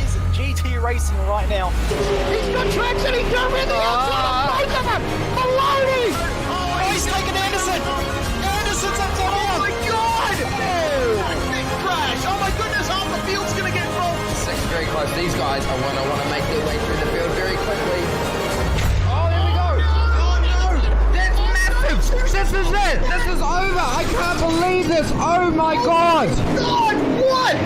is GT Racing right now. He's got traction, he's going around the outside of both of them! Maloney! Oh, he's taking Anderson! Anderson's up to Oh my God! Big crash! Oh my goodness, half the field's going to get rolled! Second very close. These guys are want to make their way through the field very quickly. Oh, there we go! Oh no! That's massive! This is it! This is over! I can't believe this! Oh my God! God, what?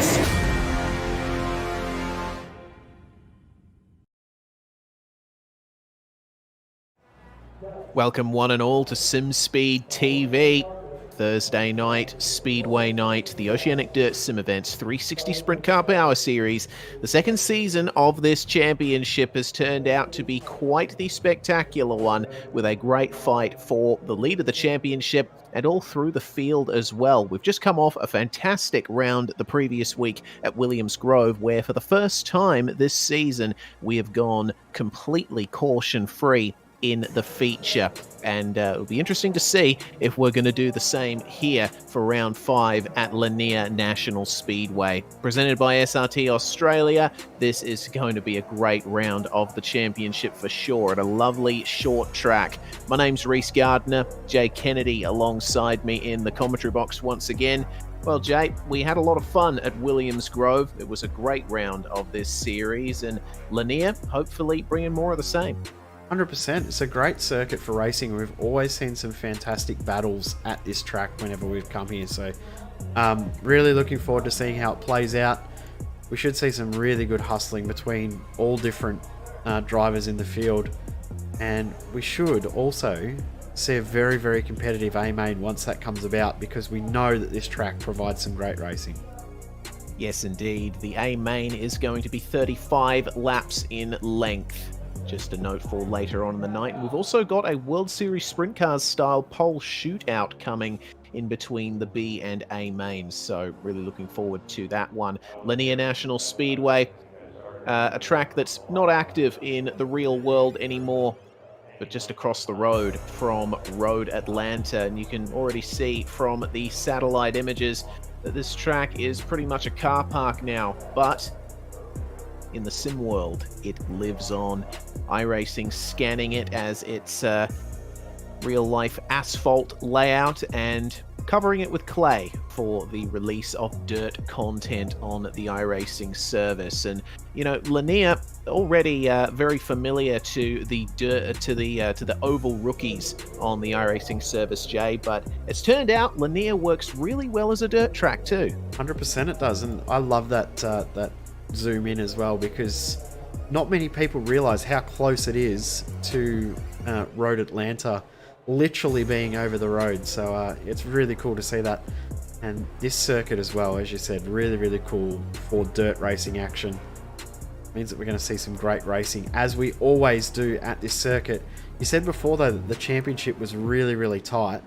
Welcome one and all to SimSpeed TV. Thursday night, Speedway night, the Oceanic Dirt Sim Events 360 Sprint Car Power Series. The second season of this championship has turned out to be quite the spectacular one, with a great fight for the lead of the championship and all through the field as well. We've just come off a fantastic round the previous week at Williams Grove, where for the first time this season we have gone completely caution-free in the feature, and it'll be interesting to see if we're going to do the same here for round 5 at Lanier National Speedway. Presented by SRT Australia, this is going to be a great round of the championship for sure, at a lovely short track. My name's Reese Gardner, Jay Kennedy alongside me in the commentary box once again. Well, Jay, we had a lot of fun at Williams Grove. It was a great round of this series, and Lanier hopefully bringing more of the same. 100%. It's a great circuit for racing. We've always seen some fantastic battles at this track whenever we've come here. So really looking forward to seeing how it plays out. We should see some really good hustling between all different drivers in the field. And we should also see a very, very competitive A-main once that comes about, because we know that this track provides some great racing. Yes, indeed. The A-main is going to be 35 laps in length. Just a note for later on in the night. We've also got a World Series Sprint Cars style pole shootout coming in between the B and A mains, so really looking forward to that one. Lanier National Speedway, a track that's not active in the real world anymore, but just across the road from Road Atlanta, and you can already see from the satellite images that this track is pretty much a car park now, but in the sim world, it lives on. iRacing scanning it as its real-life asphalt layout and covering it with clay for the release of dirt content on the iRacing service. And you know, Lanier already very familiar to the to the oval rookies on the iRacing service, Jay. But it's turned out Lanier works really well as a dirt track too. 100% it does, and I love that that zoom in as well, because not many people realize how close it is to Road Atlanta, literally being over the road. So it's really cool to see that. And this circuit as well, as you said, really, really cool for dirt racing action. Means that we're going to see some great racing, as we always do at this circuit. You said before though that the championship was really, really tight.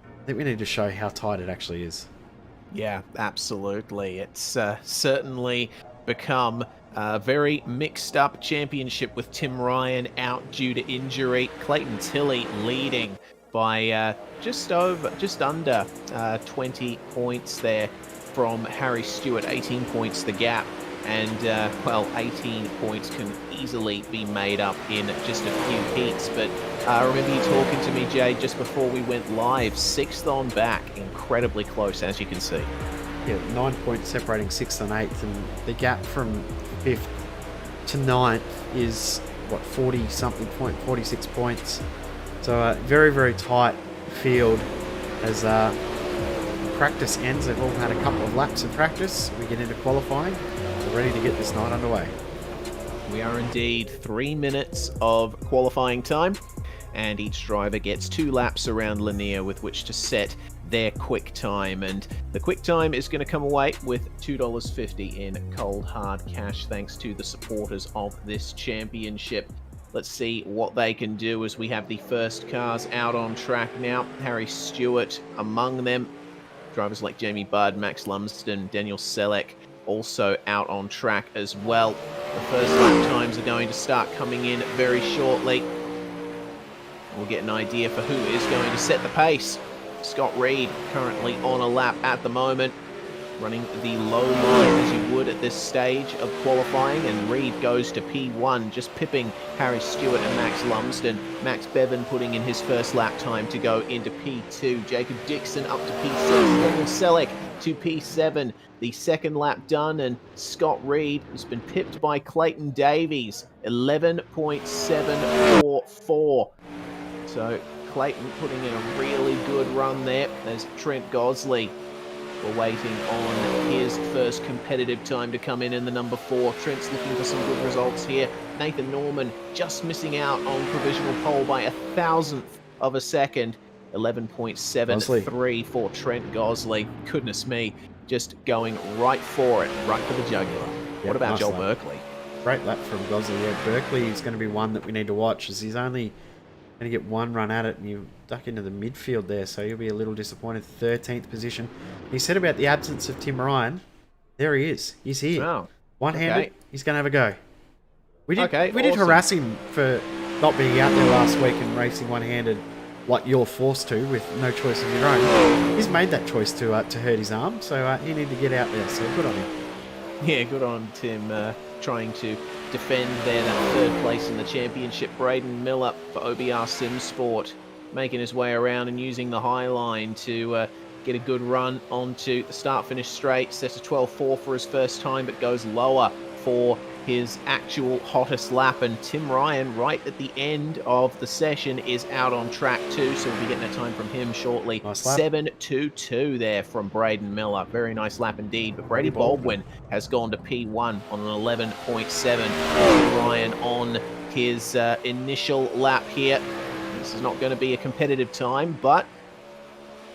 I think we need to show how tight it actually is. Yeah, absolutely. It's certainly become a very mixed up championship, with Tim Ryan out due to injury, Clayton Tilley leading by just under 20 points there from Harry Stewart. 18 points the gap, and well, 18 points can easily be made up in just a few heats. But I remember you talking to me, Jay, just before we went live. 6th on back, incredibly close, as you can see. Yeah, 9 points separating 6th and 8th, and the gap from 5th to 9th is what, 40 something point, 46 points. So very, very tight field as practice ends. They've all had a couple of laps of practice. We get into qualifying. We're ready to get this night underway. We are indeed 3 minutes of qualifying time, and each driver gets 2 laps around Lanier with which to set their quick time. And the quick time is going to come away with $2.50 in cold hard cash, thanks to the supporters of this championship. Let's see what they can do as we have the first cars out on track now. Harry Stewart among them. Drivers like Jamie Budd, Max Lumsden, Daniel Selleck also out on track as well. The first lap times are going to start coming in very shortly. We'll get an idea for who is going to set the pace. Scott Reed currently on a lap at the moment. running the low line as you would at this stage of qualifying, and Reed goes to P1, just pipping Harry Stewart and Max Lumsden. Max Bevan putting in his first lap time to go into P2. Jacob Dixon up to P6. Daniel Selleck to P7. The second lap done, and Scott Reed has been pipped by Clayton Davies. 11.744. So Clayton putting in a really good run there. There's Trent Gosley. We're waiting on his first competitive time to come in the number 4. Trent's looking for some good results here. Nathan Norman just missing out on provisional pole by 1,000th of a second. 11.73 for Trent Gosley. Goodness me, just going right for it, right for the jugular. What about nice Joel Berkeley? Great lap from Gosley. Yeah, Berkeley is going to be one that we need to watch, as he's only going to get one run at it, and you duck into the midfield there, so you'll be a little disappointed. 13th position. He said about the absence of Tim Ryan. There he is. He's here. Oh, one-handed. Okay. He's going to have a go. We did awesome. Harass him for not being out there last week and racing one-handed like you're forced to with no choice of your own. He's made that choice to hurt his arm, so he needed to get out there, so good on him. Yeah, good on Tim, trying to defend there that third place in the championship. Braden Miller for OBR Sim Sport, making his way around and using the high line to get a good run onto the start-finish straight. Sets a 12.4 for his first time, but goes lower for his actual hottest lap. And Tim Ryan, right at the end of the session, is out on track too, so we'll be getting a time from him shortly. Nice lap. 7.22 there from Braden Miller. Very nice lap indeed. But Brady Baldwin has gone to P1 on an 11.7. Ryan on his initial lap here. This is not going to be a competitive time, but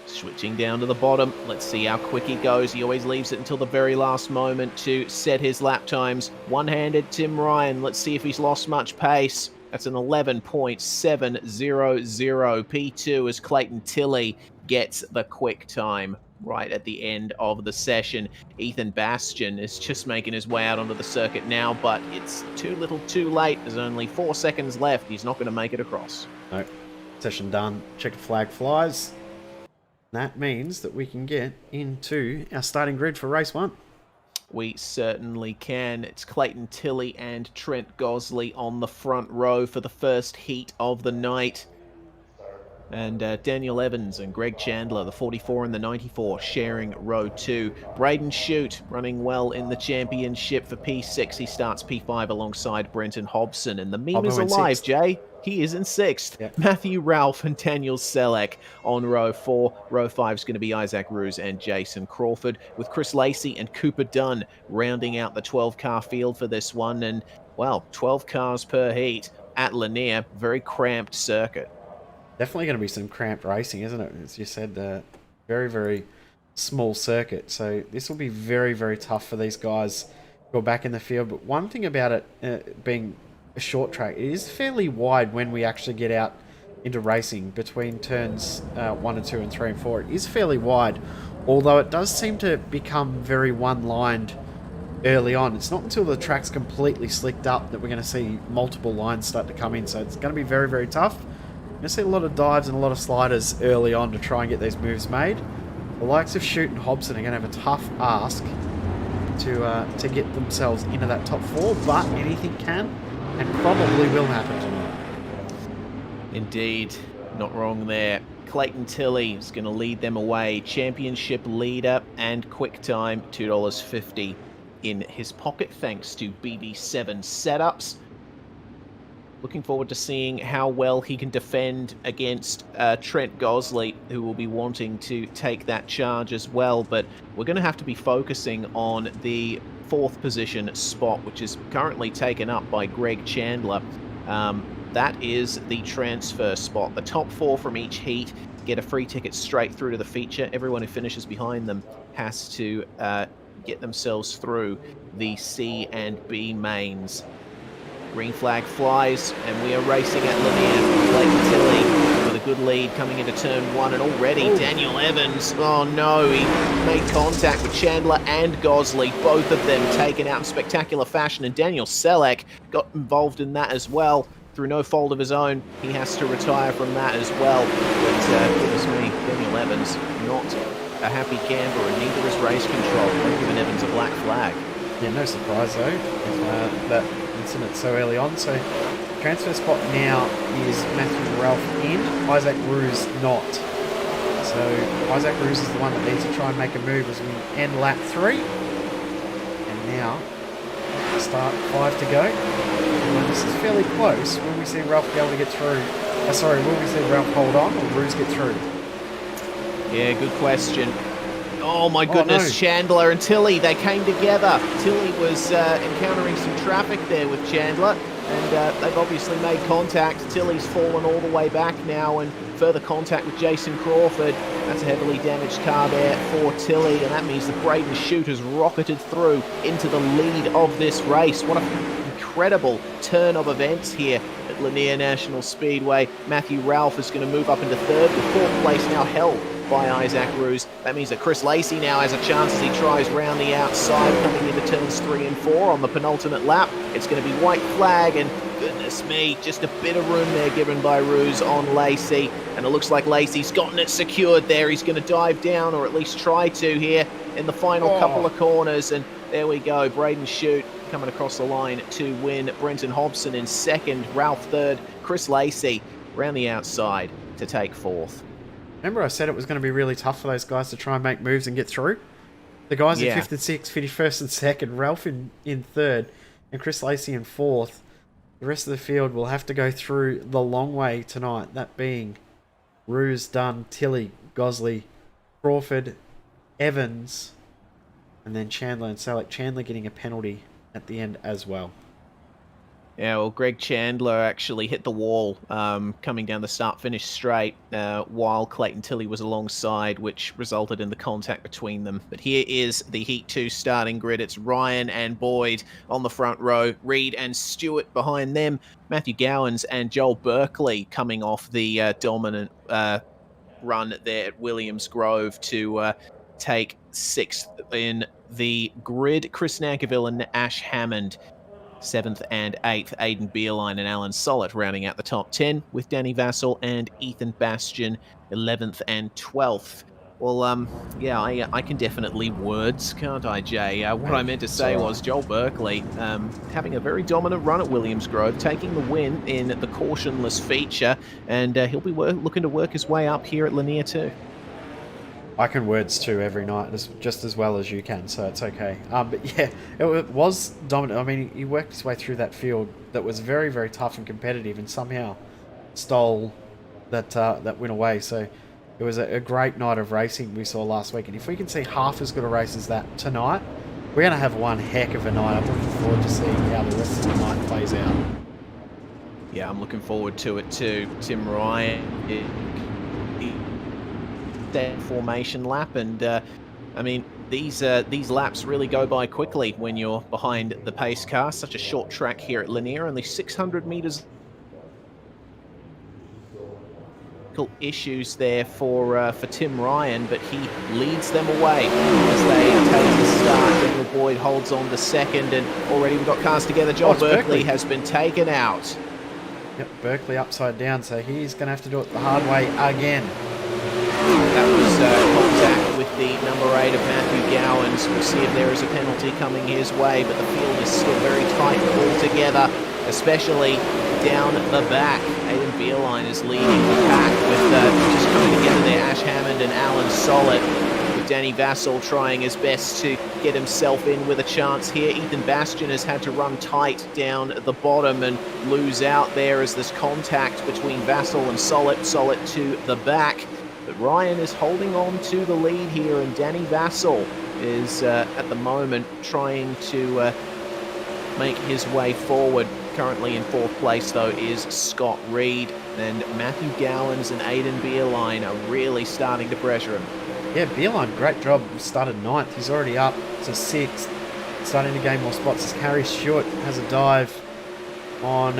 switching down to the bottom, let's see how quick he goes. He always leaves it until the very last moment to set his lap times. One-handed Tim Ryan, let's see if he's lost much pace. That's an 11.700. P2 as Clayton Tilley gets the quick time right at the end of the session. Ethan Bastian is just making his way out onto the circuit now, but it's too little too late. There's only 4 seconds left. He's not going to make it across. No. Session done. Checkered flag flies. That means that we can get into our starting grid for race 1. We certainly can. It's Clayton Tilley and Trent Gosley on the front row for the first heat of the night. And Daniel Evans and Greg Chandler, the 44 and the 94, sharing row 2. Braden Shute running well in the championship for P6. He starts P5 alongside Brenton Hobson. And the meme is alive, Jay. He is in 6th. Yep. Matthew Ralph and Daniel Selleck on row 4. Row 5 is going to be Isaac Ruse and Jason Crawford, with Chris Lacey and Cooper Dunn rounding out the 12-car field for this one. And, well, 12 cars per heat at Lanier. Very cramped circuit. Definitely going to be some cramped racing, isn't it? As you said, very, very small circuit. So this will be very, very tough for these guys who are back in the field. But one thing about it being a short track, it is fairly wide when we actually get out into racing between turns 1 and 2 and 3 and 4. It is fairly wide, although it does seem to become very one-lined early on. It's not until the track's completely slicked up that we're going to see multiple lines start to come in. So it's going to be very, very tough. We're going to see a lot of dives and a lot of sliders early on to try and get these moves made. The likes of Shute and Hobson are going to have a tough ask to get themselves into that top 4, but anything can and probably will happen tonight. Indeed, not wrong there. Clayton Tilley is going to lead them away. Championship leader and quick time, $2.50 in his pocket thanks to BB7 setups. Looking forward to seeing how well he can defend against Trent Gosley, who will be wanting to take that charge as well. But we're going to have to be focusing on the 4th position spot, which is currently taken up by Greg Chandler. That is the transfer spot. The top 4 from each heat get a free ticket straight through to the feature. Everyone who finishes behind them has to get themselves through the C and B mains. Green flag flies, and we are racing at Lanier. Clayton Tilley with a good lead coming into turn 1, and already Daniel Evans, oh no, he made contact with Chandler and Gosley, both of them taken out in spectacular fashion, and Daniel Selleck got involved in that as well. Through no fault of his own, he has to retire from that as well. But goodness me, Daniel Evans not a happy camper, and neither is race control. They've given Evans a black flag. Yeah, no surprise though, with that incident so early on. So transfer spot now is Matthew Ralph in, Isaac Ruse not. So Isaac Ruse is the one that needs to try and make a move as we end lap 3. And now, start 5 to go. And when this is fairly close, will we see Ralph be able to get through? Will we see Ralph hold on or Ruse get through? Yeah, good question. Oh my goodness, no. Chandler and Tilly, they came together. Tilly was encountering some traffic there with Chandler, and they've obviously made contact. Tilly's fallen all the way back now, and further contact with Jason Crawford. That's a heavily damaged car there for Tilly, and that means that Braden Shute has rocketed through into the lead of this race. What an incredible turn of events here at Lanier National Speedway. Matthew Ralph is going to move up into third, with fourth place now held by Isaac Ruse. That means that Chris Lacey now has a chance as he tries round the outside, coming into turns 3 and 4 on the penultimate lap. It's going to be white flag, and goodness me, just a bit of room there given by Ruse on Lacey, and it looks like Lacey's gotten it secured there. He's going to dive down, or at least try to here in the final couple of corners, and there we go. Braden Shute coming across the line to win. Brenton Hobson in second, Ralph third, Chris Lacey round the outside to take fourth. Remember I said it was going to be really tough for those guys to try and make moves and get through? The guys in 5th and 6th finished 1st and 2nd, Ralph in 3rd, and Chris Lacey in 4th. The rest of the field will have to go through the long way tonight, that being Ruse, Dunn, Tilly, Gosley, Crawford, Evans, and then Chandler and Salek. Chandler getting a penalty at the end as well. Yeah, well, Greg Chandler actually hit the wall coming down the start-finish straight while Clayton Tilly was alongside, which resulted in the contact between them. But here is the Heat 2 starting grid. It's Ryan and Boyd on the front row, Reed and Stewart behind them, Matthew Gowans and Joel Berkeley coming off the dominant run there at Williams Grove to take 6th in the grid. Chris Nankerville and Ash Hammond 7th and 8th, Aidan Beerline and Alan Sollett rounding out the top 10, with Danny Vassell and Ethan Bastian 11th and 12th. Well, yeah, I can definitely words, can't I, Jay? What I meant to say was Joel Berkeley having a very dominant run at Williams Grove, taking the win in the cautionless feature, and he'll be looking to work his way up here at Lanier too. I can words too every night, just as well as you can, so it's okay. But yeah, it was dominant. I mean, he worked his way through that field that was very, very tough and competitive, and somehow stole that win away. So it was a great night of racing we saw last week, and if we can see half as good a race as that tonight, we're going to have one heck of a night. I'm looking forward to seeing how the rest of the night plays out. Yeah, I'm looking forward to it too. Tim Ryan, that formation lap, and I mean, these laps really go by quickly when you're behind the pace car. Such a short track here at Lanier, only 600 meters. Issues there for Tim Ryan, but he leads them away as they take the start. Daniel Boyd holds on to second, and already we've got cars together. Joel Berkeley has been taken out. Yep, Berkeley upside down, so he's going to have to do it the hard way again. That was contact with the number 8 of Matthew Gowans. We'll see if there is a penalty coming his way, but the field is still very tight all together, especially down the back. Aidan Beerline is leading the pack with just coming together there. Ash Hammond and Alan Sollett, with Danny Vassell trying his best to get himself in with a chance here. Ethan Bastian has had to run tight down at the bottom and lose out there as there's contact between Vassell and Sollett. Sollett to the back. But Ryan is holding on to the lead here, and Danny Vassell is at the moment trying to make his way forward. Currently in 4th place, though, is Scott Reed, and Matthew Gowans and Aidan Beerline are really starting to pressure him. Yeah, Beerline, great job. Started 9th. He's already up to 6th. Starting to gain more spots as Harry Stewart has a dive on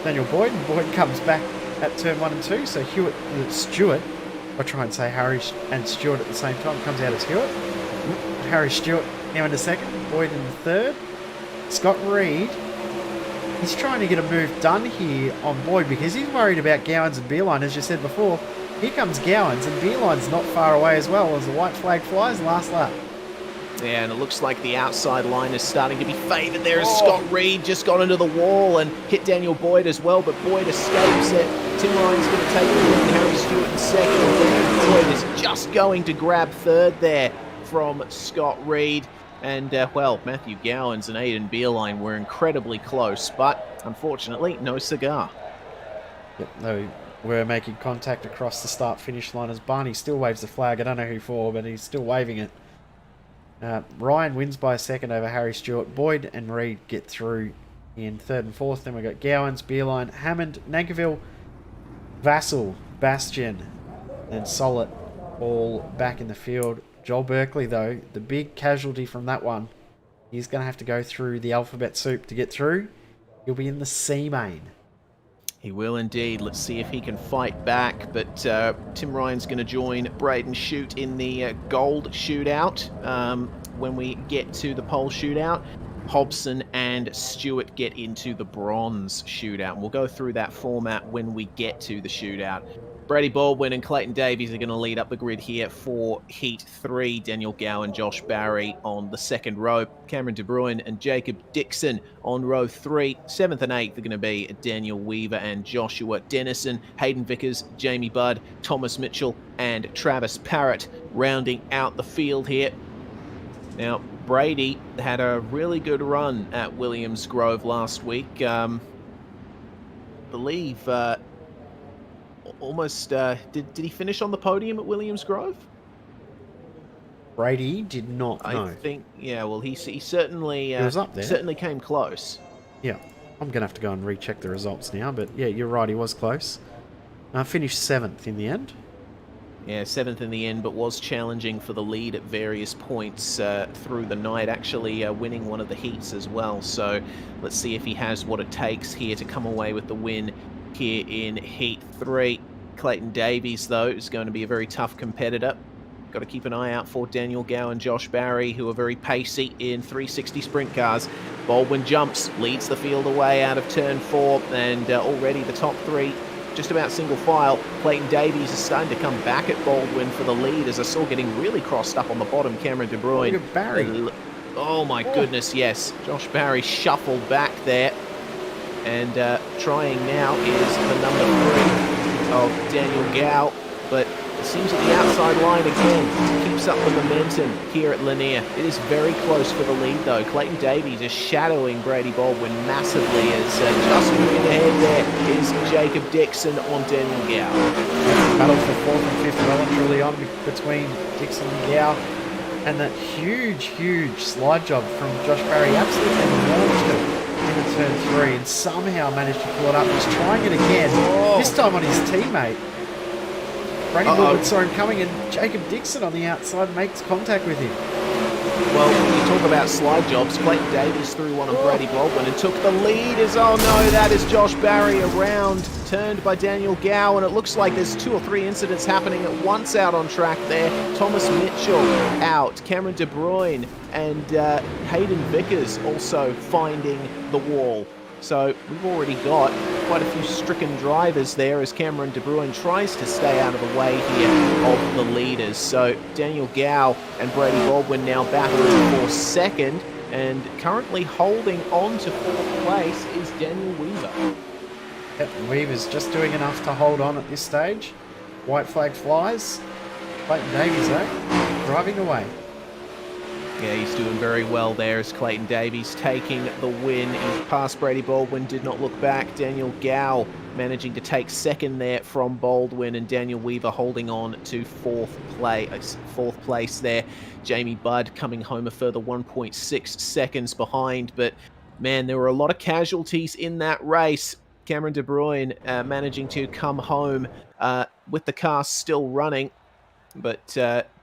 Daniel Boyd, and Boyd comes back at turn 1 and 2. So Stewart, I try and say Harry and Stewart at the same time, comes out as Hewitt. Harry Stewart now into 2nd, Boyd in 3rd. Scott Reed, he's trying to get a move done here on Boyd because he's worried about Gowans and Beerline, as you said before. Here comes Gowans, and Beeline's not far away as well as the white flag flies last lap. Yeah, and it looks like the outside line is starting to be favoured there as Scott Reed just got into the wall and hit Daniel Boyd as well, but Boyd escapes it. Tim Ryan's going to take the lead, Harry Stewart in second, and Daniel Boyd is just going to grab third there from Scott Reed. And, well, Matthew Gowans and Aidan Beerline were incredibly close, but unfortunately, no cigar. Yep, they were making contact across the start-finish line as Barney still waves the flag. I don't know who for, but he's still waving it. Ryan wins by a second over Harry Stewart. Boyd and Reed get through in third and fourth. Then we've got Gowans, Beerline, Hammond, Nankerville, Vassell, Bastian, and Solid all back in the field. Joel Berkeley, though, the big casualty from that one, he's going to have to go through the alphabet soup to get through. He'll be in the C main. He will indeed. Let's see if he can fight back. But Tim Ryan's going to join Braden Shute in the gold shootout when we get to the pole shootout. Hobson and Stewart get into the bronze shootout. We'll go through that format when we get to the shootout. Brady Baldwin and Clayton Davies are going to lead up the grid here for Heat 3. Daniel Gow and Josh Barry on the second row. Cameron De Bruyne and Jacob Dixon on row 3. 7th and 8th are going to be Daniel Weaver and Joshua Dennison. Hayden Vickers, Jamie Budd, Thomas Mitchell and Travis Parrott rounding out the field here. Now, Brady had a really good run at Williams Grove last week. Believe... almost did he finish on the podium at Williams Grove? Brady did not know. I think, yeah, well, he certainly he was up there. Certainly came close. Yeah, I'm gonna have to go and recheck the results now, but yeah, you're right, he was close. Finished 7th in the end. Yeah, 7th in the end, but was challenging for the lead at various points through the night, actually winning one of the heats as well. So let's see if he has what it takes here to come away with the win here in Heat 3. Clayton Davies, though, is going to be a very tough competitor. Got to keep an eye out for Daniel Gow and Josh Barry, who are very pacey in 360 sprint cars. Baldwin jumps, leads the field away out of turn 4, and already the top 3 just about single file. Clayton Davies is starting to come back at Baldwin for the lead, as I saw getting really crossed up on the bottom. Cameron De Bruyne. Look at Barry. Oh my goodness, yes. Josh Barry shuffled back there. And trying now is the number 3 of Daniel Gow, but it seems at the outside line again keeps up the momentum here at Lanier. It is very close for the lead, though. Clayton Davies is shadowing Brady Baldwin massively as just moving ahead there is Jacob Dixon on Daniel Gow. Battle for 4th and 5th well and truly on between Dixon and Gow, and that huge slide job from Josh Barry absolutely launched it into turn 3 and somehow managed to pull it up. He's trying it again, this time on his teammate. Brady Baldwin saw him coming, and Jacob Dixon on the outside makes contact with him. Well, when you talk about slide jobs, Clayton Davies threw one on Brady Baldwin and took the lead as, oh no, that is Josh Barry around, turned by Daniel Gow, and it looks like there's 2 or 3 incidents happening at once out on track there. Thomas Mitchell out, Cameron De Bruyne and Hayden Vickers also finding the wall. So we've already got quite a few stricken drivers there as Cameron De Bruyne tries to stay out of the way here of the leaders. So Daniel Gow and Brady Baldwin now battling for second, and currently holding on to 4th place is Daniel Weaver. Yep, Weaver's just doing enough to hold on at this stage. White flag flies. Clayton Davies, though, driving away. Yeah, he's doing very well there as Clayton Davies taking the win. He passed Brady Baldwin, did not look back. Daniel Gow managing to take second there from Baldwin, and Daniel Weaver holding on to 4th place there. Jamie Budd coming home a further 1.6 seconds behind, but man, there were a lot of casualties in that race. Cameron De Bruyne managing to come home with the car still running, but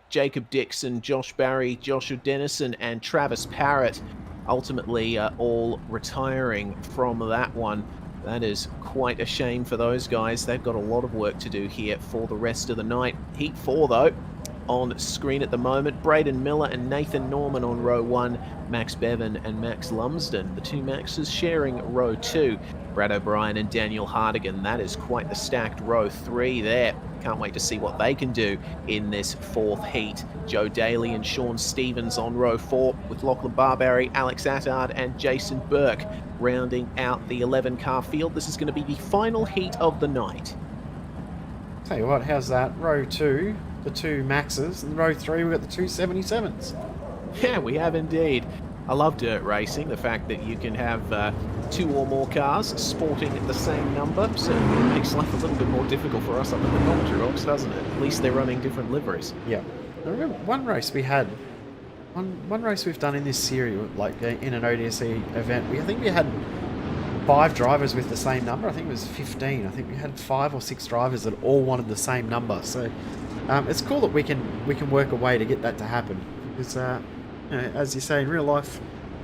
Jacob Dixon, Josh Barry, Joshua Dennison and Travis Parrott ultimately all retiring from that one. That is quite a shame for those guys. They've got a lot of work to do here for the rest of the night. Heat 4, though, on screen at the moment. Braden Miller and Nathan Norman on row 1. Max Bevan and Max Lumsden, the 2 Maxes sharing row 2. Brad O'Brien and Daniel Hardigan. That is quite the stacked row 3 there. Can't wait to see what they can do in this 4th heat. Joe Daly and Sean Stevens on row 4 with Lachlan Barberry, Alex Attard and Jason Burke rounding out the 11-car field. This is going to be the final heat of the night. Tell you what, how's that? Row 2, the 2 Maxes, and row 3 we've got the 2 77s. Yeah, we have indeed. I love dirt racing, the fact that you can have 2 or more cars sporting the same number certainly makes life a little bit more difficult for us up in the commentary box, doesn't it? At least they're running different liveries. Yeah. I remember one race we had, one race we've done in this series, like in an ODSE event, I think we had 5 drivers with the same number. I think it was 15. I think we had 5 or 6 drivers that all wanted the same number. So it's cool that we can work a way to get that to happen. Because you know, as you say, in real life,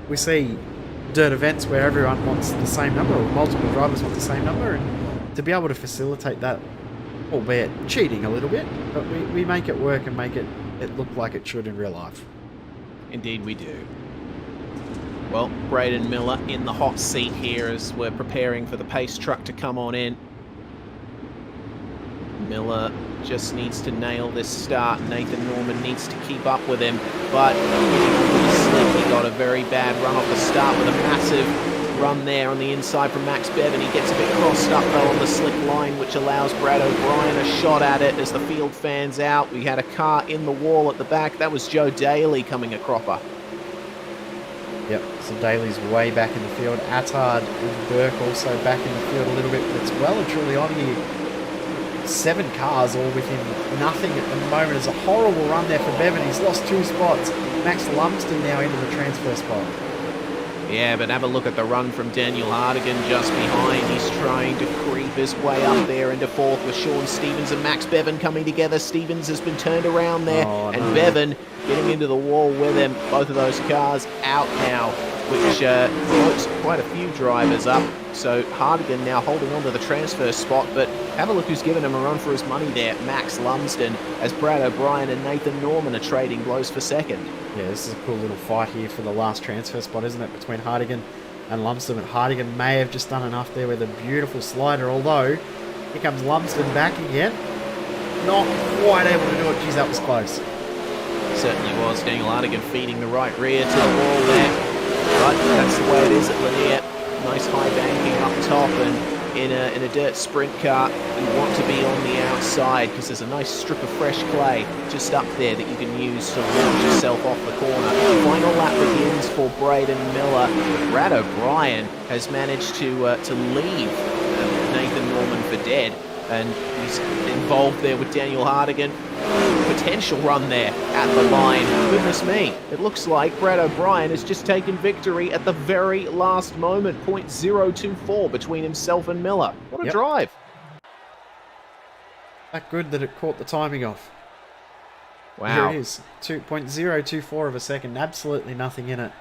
we see dirt events where everyone wants the same number, or multiple drivers want the same number, and to be able to facilitate that, albeit cheating a little bit, but we make it work and make it look like it should in real life. Indeed we do. Well, Braden Miller in the hot seat here as we're preparing for the pace truck to come on in. Miller just needs to nail this start. Nathan Norman needs to keep up with him, but he got a very bad run off the start with a massive run there on the inside from Max Bevan. He gets a bit crossed up though on the slick line, which allows Brad O'Brien a shot at it as the field fans out. We had a car in the wall at the back. That was Joe Daly coming a cropper. Yep, so Daly's way back in the field. Attard and Burke also back in the field a little bit, but it's well and truly on here. 7 cars all within nothing at the moment. It's a horrible run there for Bevan. He's lost 2 spots. Max Lumsden now into the transfer spot. Yeah, but have a look at the run from Daniel Hardigan just behind. He's trying to creep his way up there into 4th with Sean Stevens and Max Bevan coming together. Stevens has been turned around there, and Bevan getting into the wall with him. Both of those cars out now, which floats quite a few drivers up. So Hardigan now holding on to the transfer spot, but have a look who's given him a run for his money there, Max Lumsden, as Brad O'Brien and Nathan Norman are trading blows for second. Yeah, this is a cool little fight here for the last transfer spot, isn't it, between Hardigan and Lumsden. But Hardigan may have just done enough there with a beautiful slider, although here comes Lumsden back again. Not quite able to do it. Geez, that was close. Certainly was. Daniel Hardigan feeding the right rear to the wall there. But that's the way it is at Lanier. Nice high banking up top, and in a dirt sprint car, you want to be on the outside because there's a nice strip of fresh clay just up there that you can use to launch yourself off the corner. Final lap begins for Braden Miller. Brad O'Brien has managed to leave Nathan Norman for dead, and he's involved there with Daniel Hardigan. Potential run there at the line. Goodness me, it looks like Brad O'Brien has just taken victory at the very last moment. 0.024 between himself and Miller. What a drive. That good that it caught the timing off. Wow. Here it is. 2.024 of a second. Absolutely nothing in it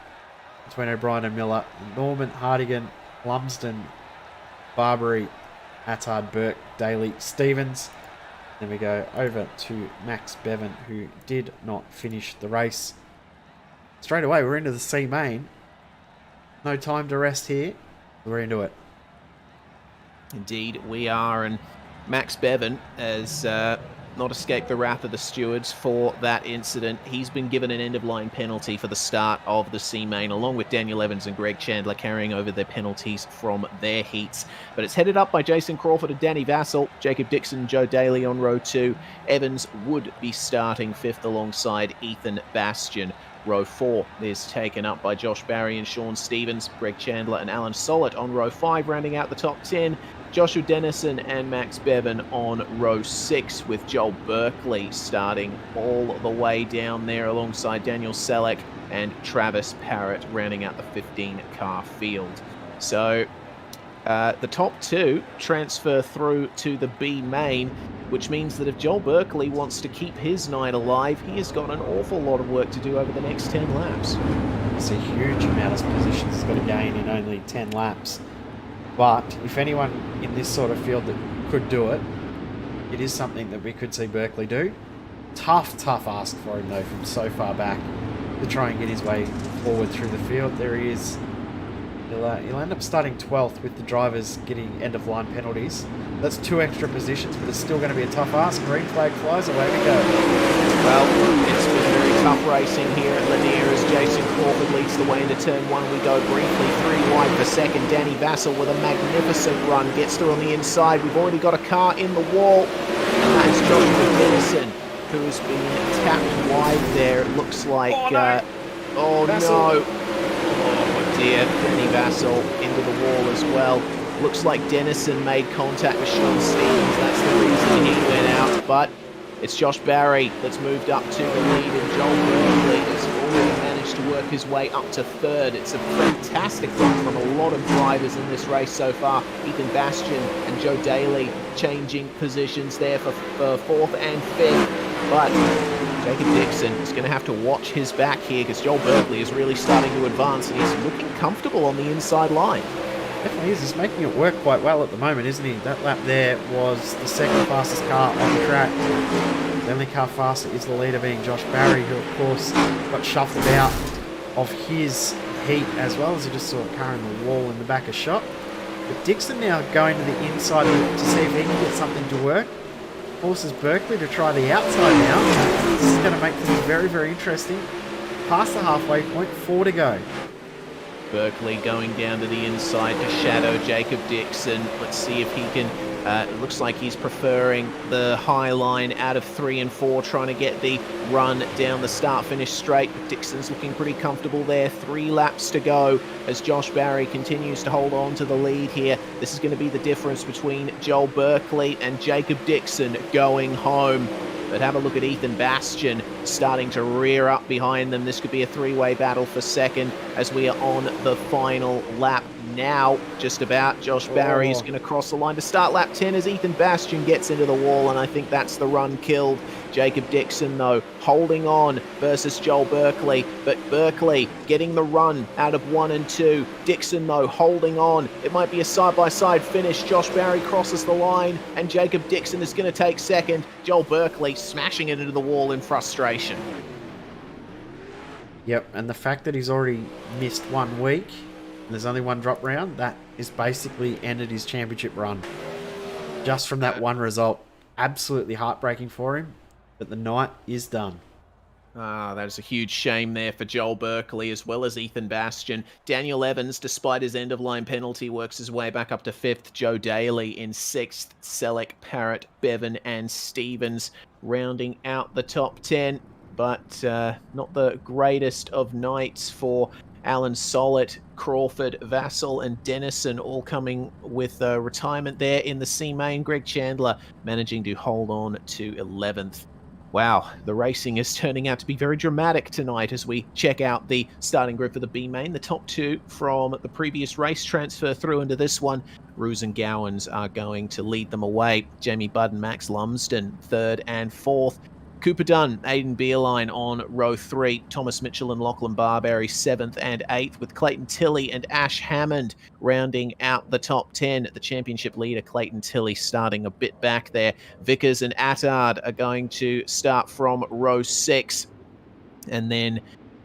between O'Brien and Miller. Norman, Hardigan, Lumsden, Barbary, Attard, Burke, Daly, Stevens. Then we go over to Max Bevan, who did not finish the race. Straight away, we're into the C main. No time to rest here. We're into it. Indeed, we are. And Max Bevan has not escaped the wrath of the stewards for that incident. He's been given an end-of-line penalty for the start of the C main, along with Daniel Evans and Greg Chandler carrying over their penalties from their heats. But it's headed up by Jason Crawford and Danny Vassell, Jacob Dixon and Joe Daly on row 2. Evans would be starting 5th alongside Ethan Bastian. Row 4 is taken up by Josh Barry and Sean Stevens, Greg Chandler and Alan Sollett on row 5, rounding out the top 10. Joshua Dennison and Max Bevan on row 6, with Joel Berkeley starting all the way down there alongside Daniel Selleck and Travis Parrott rounding out the 15-car field. So the top 2 transfer through to the B main, which means that if Joel Berkeley wants to keep his night alive, he has got an awful lot of work to do over the next 10 laps. It's a huge amount of positions he's got to gain in only 10 laps. But if anyone in this sort of field that could do it, it is something that we could see Berkeley do. Tough ask for him, though, from so far back to try and get his way forward through the field. There he is. You'll end up starting 12th with the drivers getting end-of-line penalties. That's 2 extra positions, but it's still going to be a tough ask. Green flag flies, away we go. Well, it's been very tough racing here at Lanier as Jason Crawford leads the way into turn 1. We go briefly 3 wide for second. Danny Vassell with a magnificent run gets through on the inside. We've already got a car in the wall, and that is Joshua Dennison, who has been tapped wide there. It looks like... Oh no! Oh dear, Danny Vassell into the wall as well. Looks like Dennison made contact with Sean Stevens. That's the reason he went out. But it's Josh Barry that's moved up to the lead, and Joel Berkeley has already managed to work his way up to third. It's a fantastic run from a lot of drivers in this race so far. Ethan Bastian and Joe Daly changing positions there for 4th and 5th. But Jacob Dixon is going to have to watch his back here because Joel Berkeley is really starting to advance and he's looking comfortable on the inside line. Definitely is. He's making it work quite well at the moment, isn't he? That lap there was the second fastest car on the track. The only car faster is the leader being Josh Barry, who of course got shuffled out of his heat as well, as he just saw a car in the wall in the back of shot. But Dixon now going to the inside to see if he can get something to work. Forces Berkeley to try the outside now. This is going to make things very, very interesting. Past the halfway point, 4 to go. Berkeley going down to the inside to shadow Jacob Dixon. Let's see if he can... it looks like he's preferring the high line out of 3 and 4, trying to get the run down the start-finish straight. Dixon's looking pretty comfortable there. 3 laps to go as Josh Barry continues to hold on to the lead here. This is going to be the difference between Joel Berkeley and Jacob Dixon going home. But have a look at Ethan Bastian starting to rear up behind them. This could be a 3-way battle for second as we are on the final lap now. Just about. Josh Barry is going to cross the line to start lap 10 as Ethan Bastian gets into the wall, and I think that's the run killed. Jacob Dixon, though, holding on versus Joel Berkeley, but Berkeley getting the run out of 1 and 2. Dixon, though, holding on. It might be a side-by-side finish. Josh Barry crosses the line, and Jacob Dixon is going to take second. Joel Berkeley smashing it into the wall in frustration. Yep, and the fact that he's already missed 1 week, and there's only 1 drop round, that is basically ended his championship run. Just from that 1 result. Absolutely heartbreaking for him. But the night is done. That is a huge shame there for Joel Berkeley as well as Ethan Bastian. Daniel Evans, despite his end-of-line penalty, works his way back up to 5th. Joe Daly in 6th. Selleck, Parrott, Bevan and Stevens rounding out the top 10. But not the greatest of nights for Alan Sollett, Crawford, Vassell and Dennison all coming with retirement there in the C main. Greg Chandler managing to hold on to 11th. Wow, the racing is turning out to be very dramatic tonight as we check out the starting group for the B main. The top 2 from the previous race transfer through into this one. Roos and Gowans are going to lead them away. Jamie Budd and Max Lumsden 3rd and 4th. Cooper Dunn, Aidan Beerline on row 3. Thomas Mitchell and Lachlan Barberry 7th and 8th, with Clayton Tilley and Ash Hammond rounding out the top 10. The championship leader, Clayton Tilley, starting a bit back there. Vickers and Attard are going to start from row 6. And then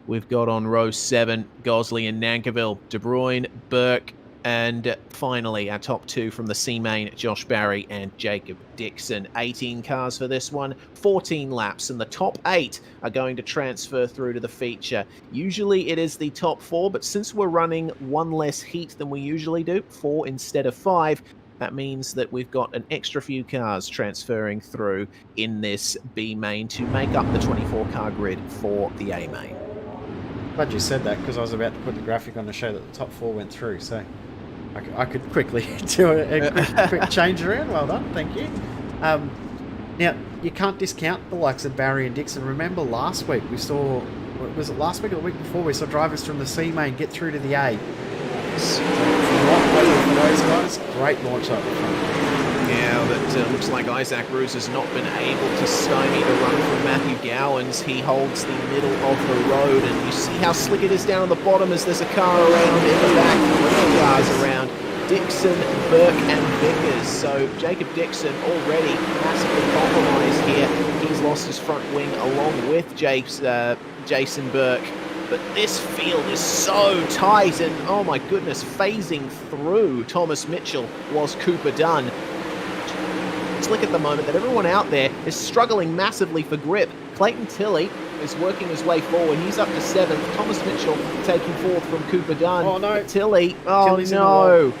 we've got on row 7, Gosley and Nankiville, De Bruyne, Burke, and finally, our top 2 from the C main, Josh Barry and Jacob Dixon. 18 cars for this one, 14 laps, and the top 8 are going to transfer through to the feature. Usually it is the top 4, but since we're running 1 less heat than we usually do, 4 instead of 5, that means that we've got an extra few cars transferring through in this B main to make up the 24-car grid for the A main. Glad you said that, because I was about to put the graphic on to show that the top 4 went through, so I could quickly do a quick change around. Well done, thank you. Now, you can't discount the likes of Barry and Dixon. Remember last week we saw, was it last week or the week before, we saw drivers from the C main get through to the A. So, for those guys, great launch up the front. Yeah, but looks like Isaac Roos has not been able to stymie the run from Matthew Gowans. He holds the middle of the road, and you see how slick it is down on the bottom as there's a car around in the back, 3 cars around. Dixon, Burke and Vickers. So Jacob Dixon already massively compromised here. He's lost his front wing along with Jason Burke. but this field is so tight, and oh my goodness, phasing through Thomas Mitchell was Cooper Dunn. Slick at the moment that everyone out there is struggling massively for grip. Clayton Tilley is working his way forward. He's up to 7th. Thomas Mitchell taking 4th from Cooper Dunn. Oh, no. But Tilley, oh Tilley's in the no.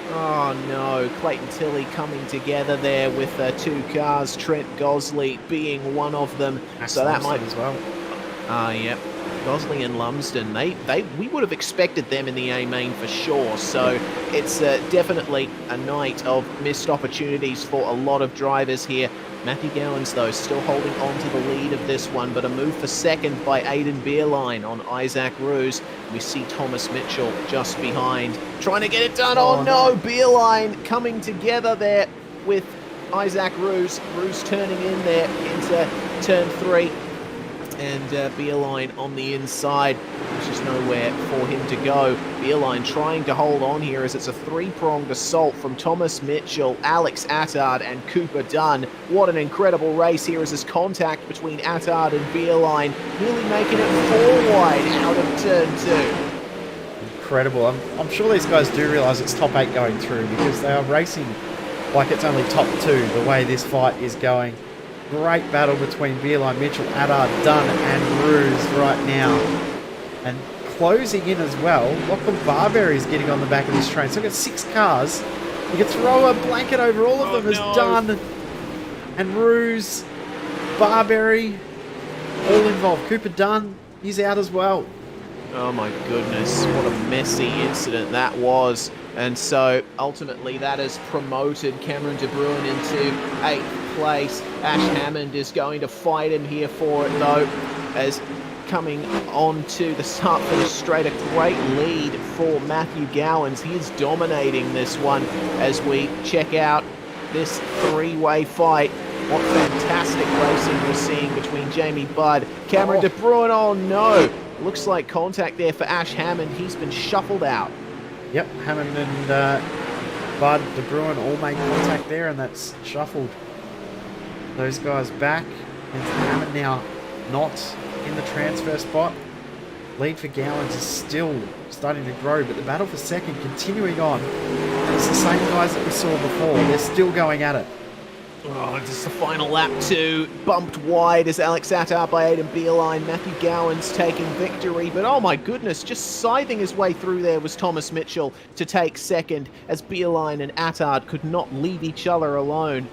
Oh no, Clayton Tilley coming together there with 2 cars, Trent Gosley being one of them. So that might as well. Yep. Gosley and Lumsden, we would have expected them in the A main for sure. So it's definitely a night of missed opportunities for a lot of drivers here. Matthew Gowans, though, still holding on to the lead of this one, but a move for second by Aidan Beerline on Isaac Roos. We see Thomas Mitchell just behind, trying to get it done. Oh no, Beerline coming together there with Isaac Roos. Roos turning in there into turn 3. And Beerline on the inside. There's just nowhere for him to go. Beerline trying to hold on here as it's a 3-pronged assault from Thomas Mitchell, Alex Attard and Cooper Dunn. What an incredible race here as this contact between Attard and Beerline, nearly making it 4 wide out of turn 2. Incredible. I'm sure these guys do realise it's top 8 going through, because they are racing like it's only top 2 the way this fight is going. Great battle between Beerline, Mitchell, Attard, Dunn and Roos right now. And closing in as well, Lachlan Barberry is getting on the back of this train. So we've got 6 cars. You can throw a blanket over all of them as Dunn and Roos, Barberry, all involved. Cooper Dunn, he's out as well. Oh my goodness, what a messy incident that was. And so ultimately that has promoted Cameron De Bruin into 8th place. Ash Hammond is going to fight him here for it though, as coming on to the start finish straight, a great lead for Matthew Gowans. He is dominating this one as we check out this 3-way fight. What fantastic racing we're seeing between Jamie Budd, Cameron De Bruin. Oh no, looks like contact there for Ash Hammond. He's been shuffled out. Yep, Hammond and Budd, De Bruin all make contact there, and that's shuffled those guys back. And Hammond now not in the transfer spot. Lead for Gowans is still starting to grow, but the battle for second continuing on. And it's the same guys that we saw before. They're still going at it. Oh, just the final lap 2, bumped wide as Alex Attard by Aidan Beerline. Matthew Gowans taking victory, but oh my goodness, just scything his way through there was Thomas Mitchell to take second, as Beerline and Attard could not leave each other alone.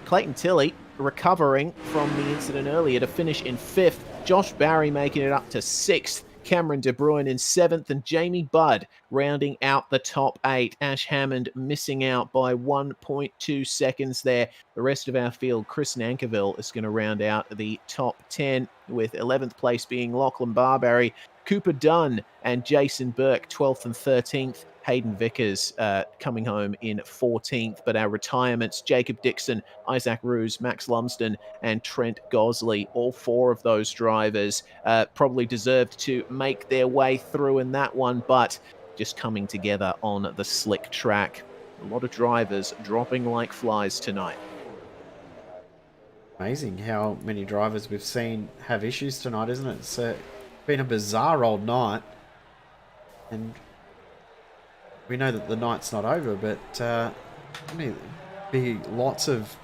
Clayton Tilley recovering from the incident earlier to finish in 5th. Josh Barry making it up to 6th. Cameron De Bruin in 7th, and Jamie Budd rounding out the top 8. Ash Hammond missing out by 1.2 seconds there. The rest of our field, Chris Nankerville is going to round out the top 10, with 11th place being Lachlan Barberry, Cooper Dunn and Jason Burke 12th and 13th. Hayden Vickers coming home in 14th, but our retirements, Jacob Dixon, Isaac Roos, Max Lumsden and Trent Gosley, all 4 of those drivers probably deserved to make their way through in that one, but just coming together on the slick track. A lot of drivers dropping like flies tonight. Amazing how many drivers we've seen have issues tonight, isn't it? It's been a bizarre old night, and we know that the night's not over, but I mean, be lots of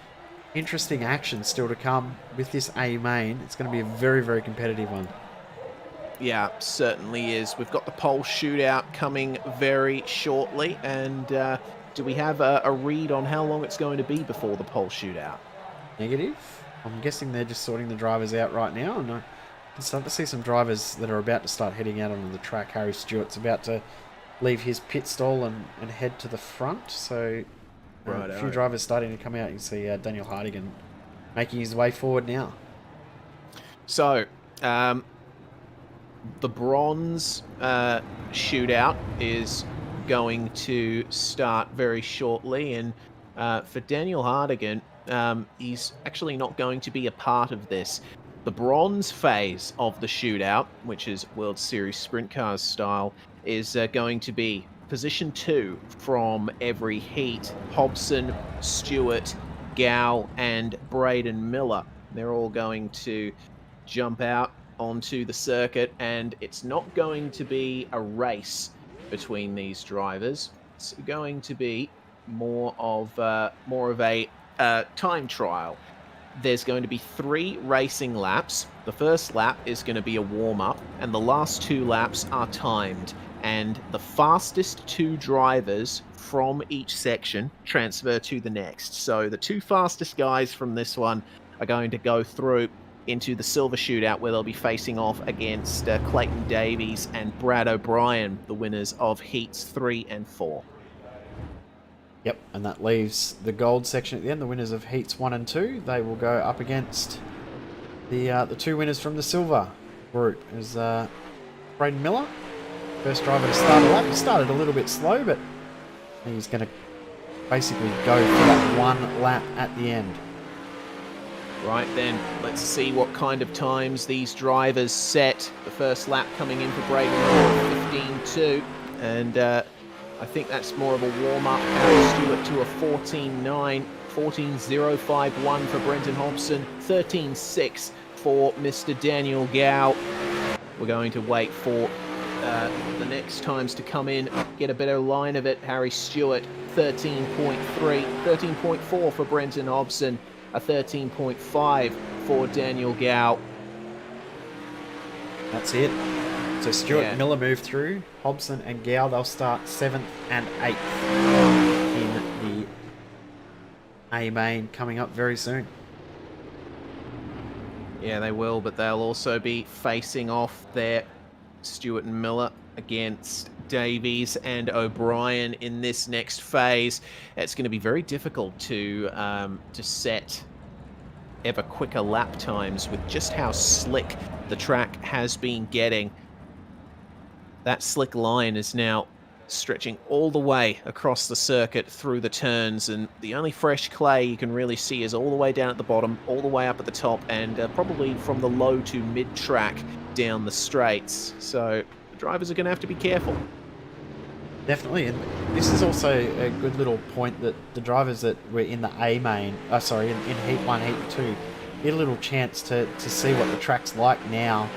interesting action still to come with this A main. It's going to be a very, very competitive one. Yeah, certainly is. We've got the pole shootout coming very shortly, and do we have a read on how long it's going to be before the pole shootout? Negative. I'm guessing they're just sorting the drivers out right now, and I can start to see some drivers that are about to start heading out onto the track. Harry Stewart's about to leave his pit stall and head to the front, so a few drivers starting to come out. You can see Daniel Hardigan making his way forward now. So the bronze shootout is going to start very shortly, and for Daniel Hardigan, he's actually not going to be a part of this. The bronze phase of the shootout, which is World Series Sprint Cars style, is going to be position 2 from every heat. Hobson, Stewart, Gow and Braden Miller. They're all going to jump out onto the circuit, and it's not going to be a race between these drivers. It's going to be more of a time trial. There's going to be 3 racing laps. The first lap is going to be a warm-up, and the last 2 laps are timed. And the fastest 2 drivers from each section transfer to the next. So the 2 fastest guys from this one are going to go through into the silver shootout, where they'll be facing off against Clayton Davies and Brad O'Brien, the winners of heats 3 and 4. Yep, and that leaves the gold section at the end, the winners of heats 1 and 2. They will go up against the 2 winners from the silver group. Is Braden Miller, first driver to start a lap. He started a little bit slow, but he's going to basically go for that 1 lap at the end. Right then, let's see what kind of times these drivers set. The first lap coming in for Braden Miller, 15.2, and I think that's more of a warm-up. Harry Stewart to a 14.9, 14.051 for Brenton Hobson, 13.6 for Mr. Daniel Gow. We're going to wait for the next times to come in, get a better line of it. Harry Stewart, 13.3, 13.4 for Brenton Hobson, a 13.5 for Daniel Gow. That's it. So Stewart and Miller move through. Hobson and Gow, they'll start 7th and 8th in the A main coming up very soon. Yeah, they will, but they'll also be facing off there, Stewart and Miller against Davies and O'Brien in this next phase. It's going to be very difficult to set ever quicker lap times with just how slick the track has been getting. That slick line is now stretching all the way across the circuit through the turns, and the only fresh clay you can really see is all the way down at the bottom, all the way up at the top, and probably from the low to mid-track down the straights. So the drivers are going to have to be careful. Definitely, and this is also a good little point that the drivers that were in the A main, in Heat 1, Heat 2, get a little chance to see what the track's like now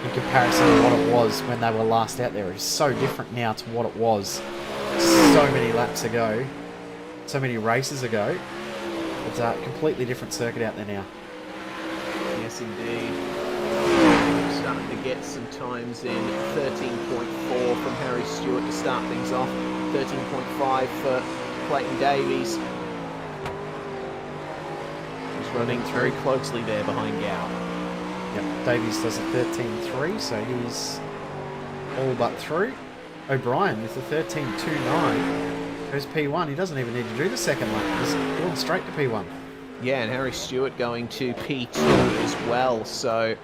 in comparison to what it was when they were last out there. It's so different now to what it was so many laps ago, so many races ago. It's a completely different circuit out there now. Yes, indeed. Starting to get some times in. 13.4 from Harry Stewart to start things off. 13.5 for Clayton Davies. He's running very closely there behind Gow. Yep, Davies does a 13.3, so he's all but through. O'Brien with a 13.29 goes P1. He doesn't even need to do the second lap. He's going straight to P1. Yeah, and Harry Stewart going to P2 as well, so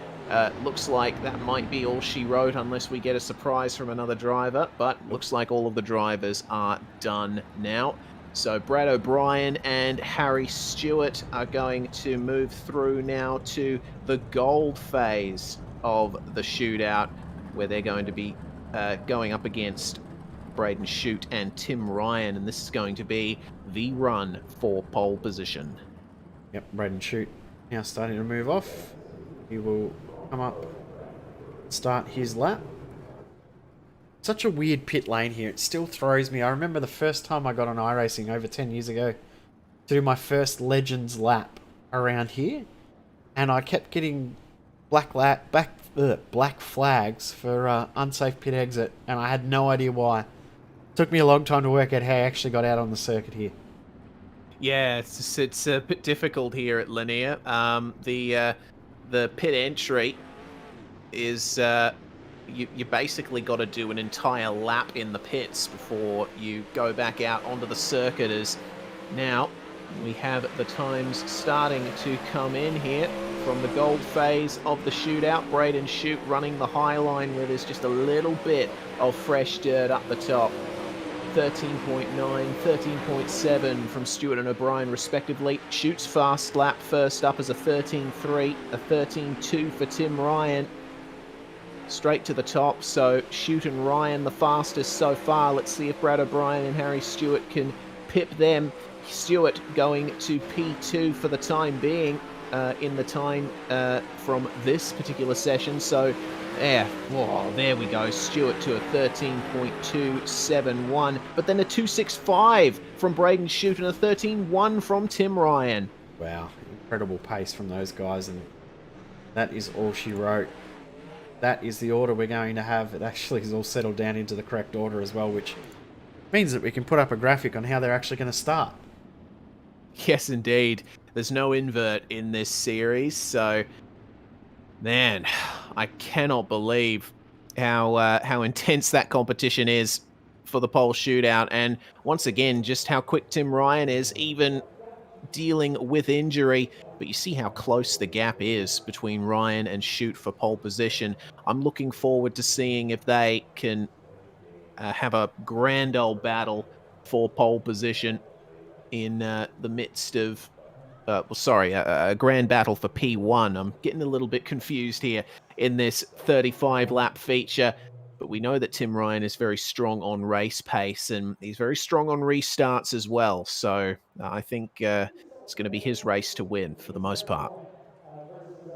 looks like that might be all she wrote unless we get a surprise from another driver, but looks like all of the drivers are done now. So Brad O'Brien and Harry Stewart are going to move through now to the gold phase of the shootout, where they're going to be going up against Braden Shute and Tim Ryan, and this is going to be the run for pole position. Yep, Braden Shute now starting to move off. He will come up, start his lap. Such a weird pit lane here. It still throws me. I remember the first time I got on iRacing over 10 years ago to do my first Legends lap around here, and I kept getting black flags for unsafe pit exit, and I had no idea why. It took me a long time to work out how I actually got out on the circuit here. Yeah, it's a bit difficult here at Lanier. The pit entry is you basically got to do an entire lap in the pits before you go back out onto the circuit. As now we have the times starting to come in here from the gold phase of the shootout. Braden Shute running the high line where there's just a little bit of fresh dirt up the top. 13.9, 13.7 from Stewart and O'Brien respectively. Shute's fast lap first up as a 13.3, a 13.2 for Tim Ryan. Straight to the top, so Shute and Ryan the fastest so far. Let's see if Brad O'Brien and Harry Stewart can pip them. Stewart going to P2 for the time being. in the time from this particular session. So, yeah, whoa, there we go. Stewart to a 13.271, but then a 2.65 from Braden Shute and a 13.1 from Tim Ryan. Wow, incredible pace from those guys, and that is all she wrote. That is the order we're going to have. It actually is all settled down into the correct order as well, which means that we can put up a graphic on how they're actually going to start. Yes, indeed. There's no invert in this series, so man, I cannot believe how intense that competition is for the pole shootout, and once again, just how quick Tim Ryan is, even dealing with injury. But you see how close the gap is between Ryan and Shute for pole position. I'm looking forward to seeing if they can have a grand old battle for pole position in the midst of a grand battle for P1. I'm getting a little bit confused here in this 35-lap feature, but we know that Tim Ryan is very strong on race pace, and he's very strong on restarts as well, so I think it's going to be his race to win for the most part.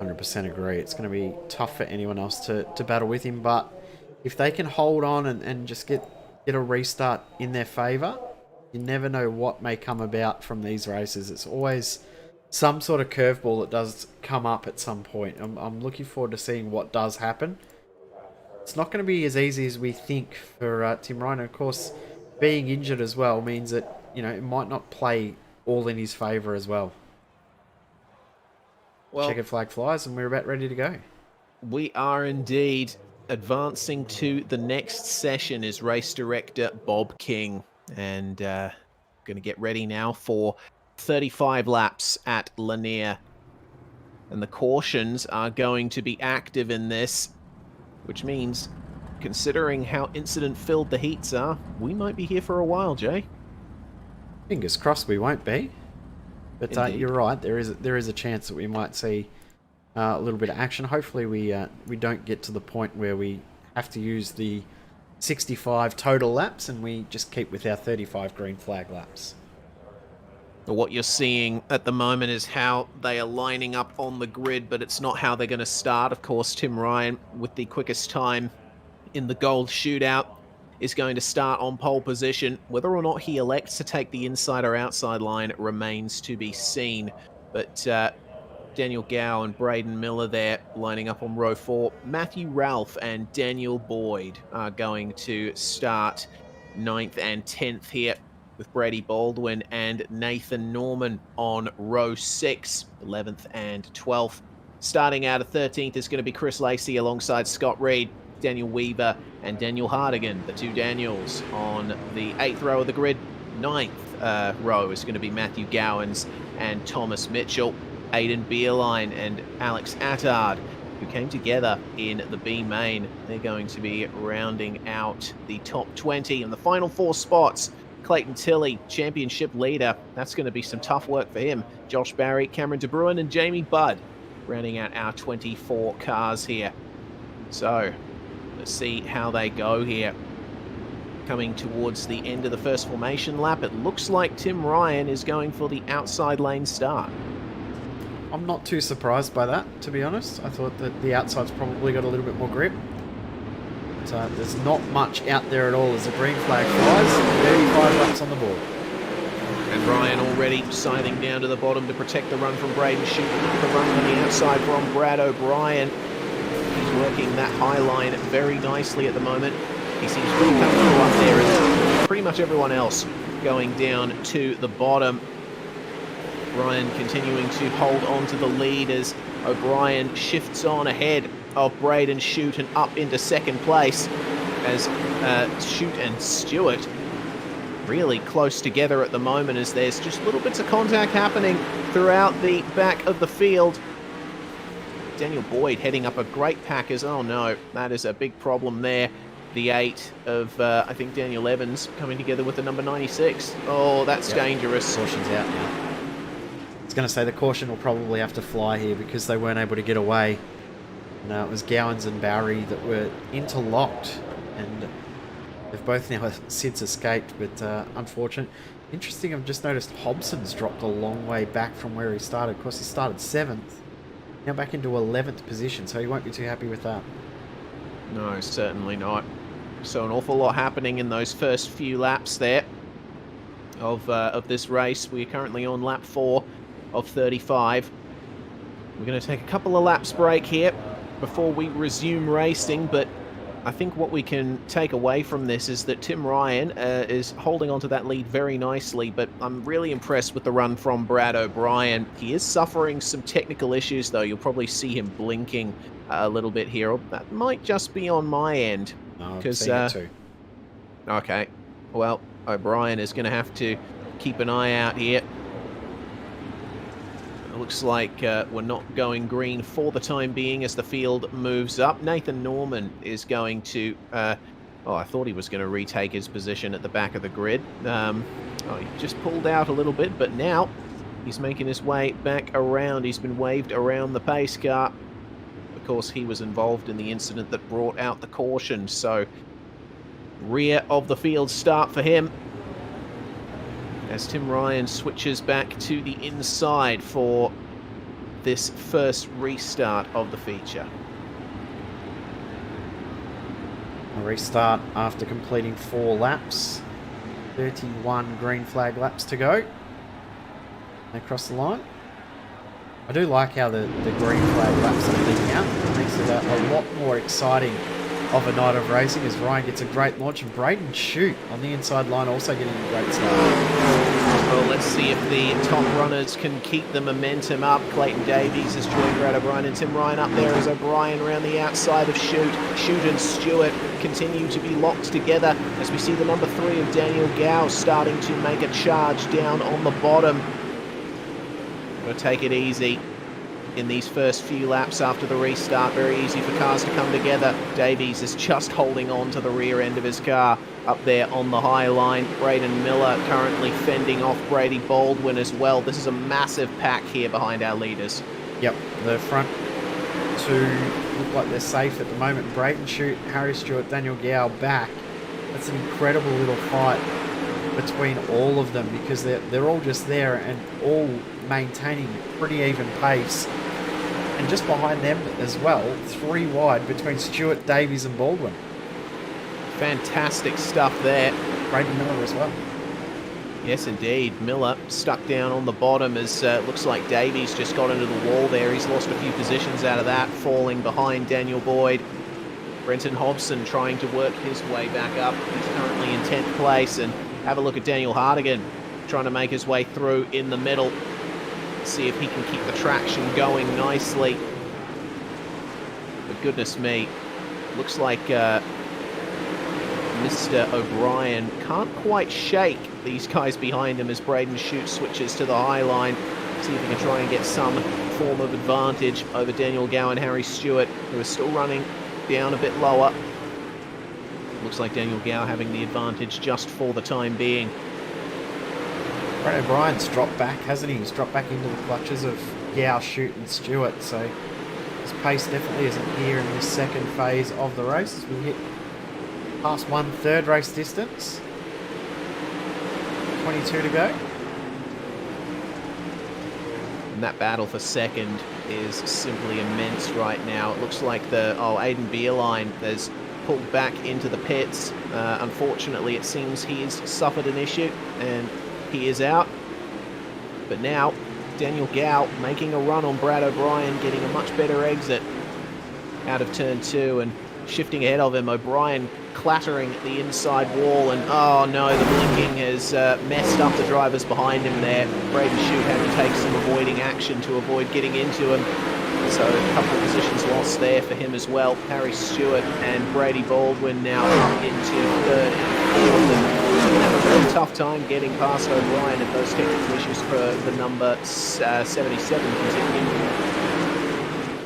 100% agree. It's going to be tough for anyone else to battle with him, but if they can hold on and just get a restart in their favour, you never know what may come about from these races. It's always some sort of curveball that does come up at some point. I'm looking forward to seeing what does happen. It's not going to be as easy as we think for Tim Ryan. Of course, being injured as well means that, you know, it might not play all in his favour as well. Well, checkered flag flies, and we're about ready to go. We are indeed. Advancing to the next session is race director Bob King, and going to get ready now for 35 laps at Lanier. And the cautions are going to be active in this, which means, considering how incident-filled the heats are, we might be here for a while, Jay. Fingers crossed we won't be. But you're right, there is a chance that we might see a little bit of action. Hopefully we don't get to the point where we have to use the 65 total laps and we just keep with our 35 green flag laps. What you're seeing at the moment is how they are lining up on the grid, but it's not how they're going to start. Of course, Tim Ryan, with the quickest time in the gold shootout, is going to start on pole position. Whether or not he elects to take the inside or outside line remains to be seen. But Daniel Gow and Braden Miller there lining up on row 4. Matthew Ralph and Daniel Boyd are going to start 9th and 10th here, with Brady Baldwin and Nathan Norman on row 6, 11th and 12th. Starting out at 13th is going to be Chris Lacey alongside Scott Reed, Daniel Weaver and Daniel Hardigan, the two Daniels. On the 8th row of the grid, 9th row is going to be Matthew Gowans and Thomas Mitchell. Aidan Beerline and Alex Attard, who came together in the B main. They're going to be rounding out the top 20. In the final 4 spots, Clayton Tilley, championship leader. That's going to be some tough work for him. Josh Barry, Cameron De Bruin and Jamie Budd rounding out our 24 cars here. So let's see how they go here. Coming towards the end of the first formation lap, it looks like Tim Ryan is going for the outside lane start. I'm not too surprised by that, to be honest. I thought that the outside's probably got a little bit more grip. But there's not much out there at all as the green flag flies. 35 laps on the board. And Ryan already scything down to the bottom to protect the run from Braden Shute. Look at the run on the outside from Brad O'Brien. He's working that high line very nicely at the moment. He seems pretty comfortable up there, and pretty much everyone else going down to the bottom. Ryan continuing to hold on to the lead as O'Brien shifts on ahead of Braden Shute and up into second place, as Shute and Stewart really close together at the moment, as there's just little bits of contact happening throughout the back of the field. Daniel Boyd heading up a great pack as, oh no, that is a big problem there. The 8 of, I think, Daniel Evans coming together with the number 96. Oh, that's dangerous. Caution's out now. I was going to say the caution will probably have to fly here because they weren't able to get away. No, it was Gowans and Barry that were interlocked, and They've both now since escaped, but unfortunate. Interesting, I've just noticed Hobson's dropped a long way back from where he started. Of course, he started 7th. Now back into 11th position, so he won't be too happy with that. No, certainly not. So an awful lot happening in those first few laps there of this race. We're currently on lap 4 of 35. We're going to take a couple of laps break here before we resume racing, but I think what we can take away from this is that Tim Ryan is holding onto that lead very nicely, but I'm really impressed with the run from Brad O'Brien. He is suffering some technical issues, though. You'll probably see him blinking a little bit here. That might just be on my end. No, I've seen it too. Okay. Well, O'Brien is going to have to keep an eye out here. It looks like we're not going green for the time being as the field moves up. Nathan Norman is going to... oh, I thought he was going to retake his position at the back of the grid. Oh, he just pulled out a little bit, but now he's making his way back around. He's been waved around the pace car. Of course, he was involved in the incident that brought out the caution, so rear of the field start for him as Tim Ryan switches back to the inside for this first restart of the feature. A restart after completing 4 laps. 31 green flag laps to go. Across the line. I do like how the green flag laps are leading out. It makes it a lot more exciting of a night of racing as Ryan gets a great launch and Braden Shoot on the inside line also getting a great start. Well, let's see if the top runners can keep the momentum up. Clayton Davies has joined Brad O'Brien and Tim Ryan up there as O'Brien around the outside of Shoot. Shoot and Stewart continue to be locked together as we see the number 3 of Daniel Gow starting to make a charge down on the bottom. Going to take it easy in these first few laps after the restart. Very easy for cars to come together. Davies is just holding on to the rear end of his car up there on the high line. Braden Miller currently fending off Brady Baldwin as well. This is a massive pack here behind our leaders. Yep, the front 2 look like they're safe at the moment. Braden Shoot, Harry Stewart, Daniel Gow back. That's an incredible little fight between all of them because they're all just there and all maintaining pretty even pace. And just behind them as well, 3 wide between Stewart, Davies and Baldwin. Fantastic stuff there. Braden Miller as well. Yes, indeed. Miller stuck down on the bottom as looks like Davies just got into the wall there. He's lost a few positions out of that, falling behind Daniel Boyd. Brenton Hobson trying to work his way back up. He's currently in 10th place. And have a look at Daniel Hardigan trying to make his way through in the middle. See if he can keep the traction going nicely. But goodness me, looks like Mr. O'Brien can't quite shake these guys behind him as Braden Shoot switches to the high line. See if he can try and get some form of advantage over Daniel Gow and Harry Stewart, who are still running down a bit lower. Looks like Daniel Gow having the advantage just for the time being. Brad O'Brien's dropped back, hasn't he? He's dropped back into the clutches of Gow, Shoot and Stewart, so his pace definitely isn't here in this second phase of the race as we hit past 1/3 race distance. 22 to go. And that battle for second is simply immense right now. It looks like the Aidan Beerline has pulled back into the pits. Unfortunately, it seems he's suffered an issue and he is out. But now, Daniel Gow making a run on Brad O'Brien, getting a much better exit out of turn 2 and shifting ahead of him. O'Brien clattering at the inside wall, and oh no, the blinking has messed up the drivers behind him there. Braden Shoot had to take some avoiding action to avoid getting into him. So a couple of positions lost there for him as well. Harry Stewart and Brady Baldwin now up into 3rd and 4th. And have a very tough time getting past O'Brien and those technical issues for the number 77 continue.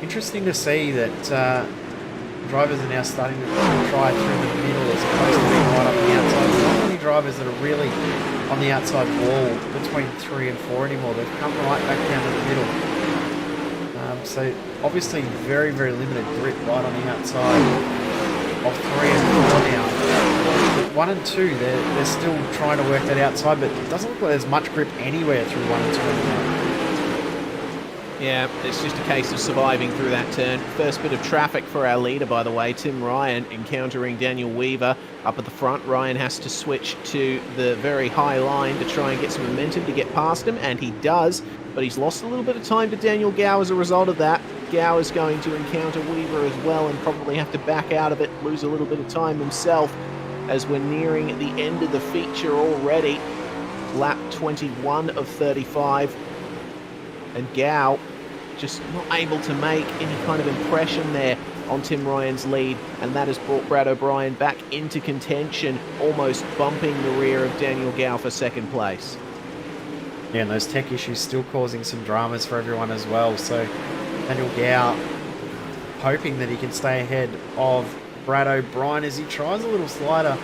Interesting to see that drivers are now starting to try through the middle as opposed to being right up the outside. There's not many drivers that are really on the outside wall between 3 and 4 anymore. They've come right back down to the middle. So obviously very, very limited grip right on the outside of 3 and 4 now. 1 and 2, they're still trying to work that outside, but it doesn't look like there's much grip anywhere through 1 and 2 anymore. Yeah, it's just a case of surviving through that turn. First bit of traffic for our leader, by the way, Tim Ryan, encountering Daniel Weaver up at the front. Ryan has to switch to the very high line to try and get some momentum to get past him, and he does, but he's lost a little bit of time to Daniel Gow as a result of that. Gow is going to encounter Weaver as well and probably have to back out of it, lose a little bit of time himself as we're nearing the end of the feature already. Lap 21 of 35. And Gow just not able to make any kind of impression there on Tim Ryan's lead, and that has brought Brad O'Brien back into contention, almost bumping the rear of Daniel Gow for second place. Yeah, and those tech issues still causing some dramas for everyone as well. So Daniel Gow hoping that he can stay ahead of Brad O'Brien as he tries a little slider.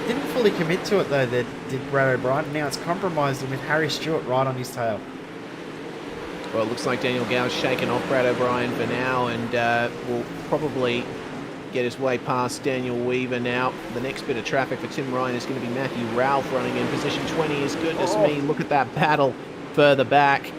Didn't fully commit to it though, that did Brad O'Brien. Now it's compromised him with Harry Stewart right on his tail. Well, it looks like Daniel Gow's shaken off Brad O'Brien for now and will probably get his way past Daniel Weaver now. The next bit of traffic for Tim Ryan is going to be Matthew Ralph running in position 20. Is goodness me, look at that battle further back.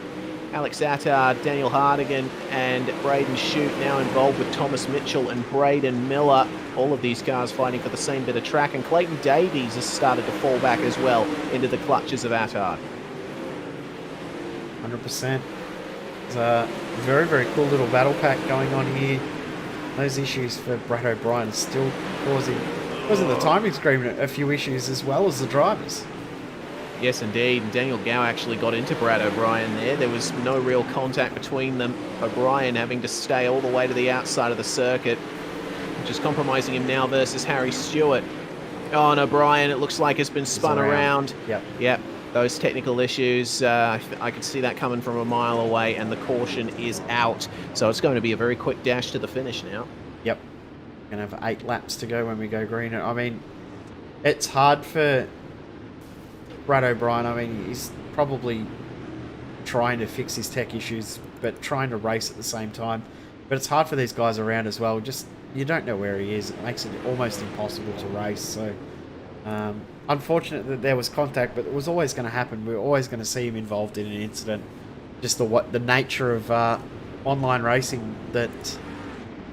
Alex Attard, Daniel Hardigan and Braden Shute now involved with Thomas Mitchell and Braden Miller. All of these cars fighting for the same bit of track, and Clayton Davies has started to fall back as well into the clutches of Attard. 100%. It's a very, very cool little battle pack going on here. Those issues for Brad O'Brien still causing the timing screen a few issues as well as the drivers. Yes, indeed. And Daniel Gow actually got into Brad O'Brien there. There was no real contact between them. O'Brien having to stay all the way to the outside of the circuit, which is compromising him now versus Harry Stewart. Oh, and O'Brien, it looks like, has been spun around. Yep. Those technical issues, I could see that coming from a mile away, and the caution is out. So it's going to be a very quick dash to the finish now. Yep. We're going to have 8 laps to go when we go green. I mean, it's hard for Brad O'Brien. I mean, he's probably trying to fix his tech issues, but trying to race at the same time. But it's hard for these guys around as well. Just, you don't know where he is. It makes it almost impossible to race. So, unfortunate that there was contact, but it was always going to happen. We were always going to see him involved in an incident. Just the nature of online racing, that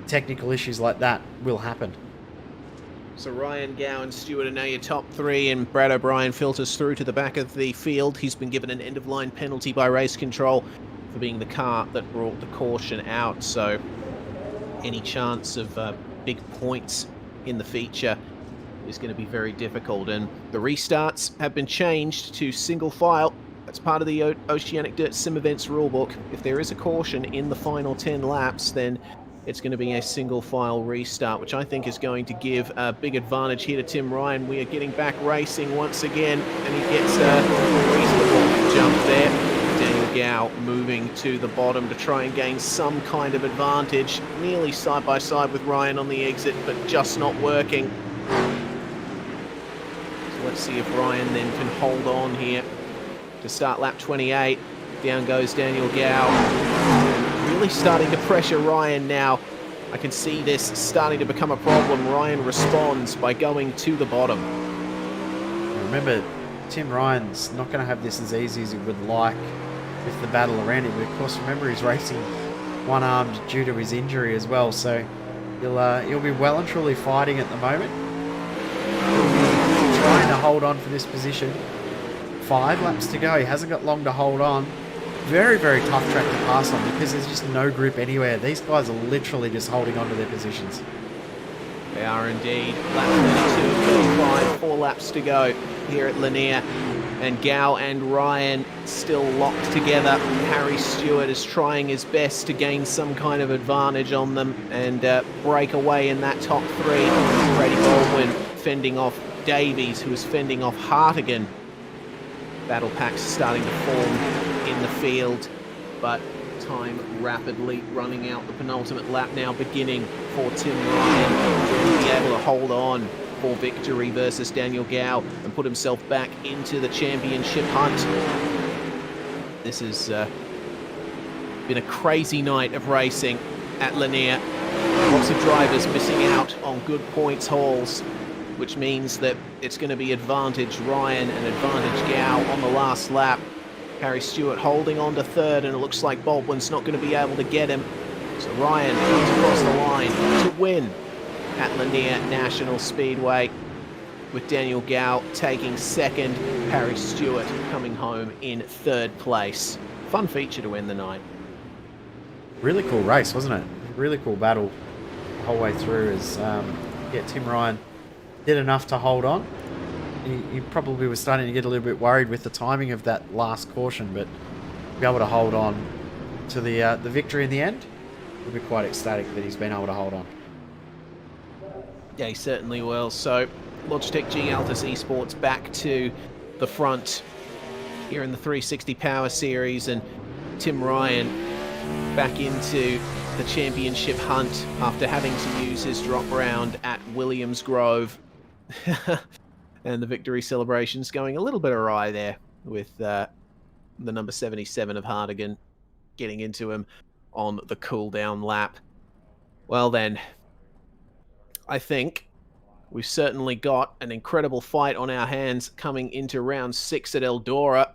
technical issues like that will happen. So Ryan, Gow and Stewart are now your top 3, and Brad O'Brien filters through to the back of the field. He's been given an end-of-line penalty by race control for being the car that brought the caution out. So any chance of big points in the feature is going to be very difficult, and the restarts have been changed to single file. That's part of the Oceanic Dirt Sim Events rulebook. If there is a caution in the final 10 laps, then it's going to be a single file restart, which I think is going to give a big advantage here to Tim Ryan. We are getting back racing once again, and he gets a reasonable jump there. Daniel Gow moving to the bottom to try and gain some kind of advantage, nearly side by side with Ryan on the exit, but just not working. Let's see if Ryan then can hold on here to start lap 28. Down goes Daniel Gow. Really starting to pressure Ryan now. I can see this starting to become a problem. Ryan responds by going to the bottom. Remember, Tim Ryan's not going to have this as easy as he would like with the battle around him. But of course, remember, he's racing one-armed due to his injury as well. So he'll be well and truly fighting at the moment. Trying to hold on for this position. 5 laps to go. He hasn't got long to hold on. Very, very tough track to pass on because there's just no grip anywhere. These guys are literally just holding on to their positions. They are indeed. Lap 32, 35, 4 laps to go here at Lanier. And Gow and Ryan still locked together. Harry Stewart is trying his best to gain some kind of advantage on them and break away in that top 3. Brady Baldwin fending off Davies, who is fending off Hartigan. Battle packs starting to form in the field, but time rapidly running out. The penultimate lap now beginning for Tim Ryan to be able to hold on for victory versus Daniel Gow and put himself back into the championship hunt. This has been a crazy night of racing at Lanier. Lots of drivers missing out on good points hauls. which means that it's going to be advantage Ryan and advantage Gow on the last lap. Harry Stewart holding on to third, and it looks like Baldwin's not going to be able to get him. So Ryan comes across the line to win at Lanier National Speedway, with Daniel Gow taking second, Harry Stewart coming home in third place. Fun feature to end the night. Really cool race, wasn't it? Really cool battle the whole way through. As Tim Ryan did enough to hold on. He probably was starting to get a little bit worried with the timing of that last caution, but to be able to hold on to the victory in the end, we'll be quite ecstatic that he's been able to hold on. Yeah, he certainly will. So Logitech G Altus Esports back to the front here in the 360 Power Series, and Tim Ryan back into the championship hunt after having to use his drop round at Williams Grove. And the victory celebrations going a little bit awry there with the number 77 of Hardigan getting into him on the cool down lap. Well then, I think we've certainly got an incredible fight on our hands coming into round 6 at Eldora,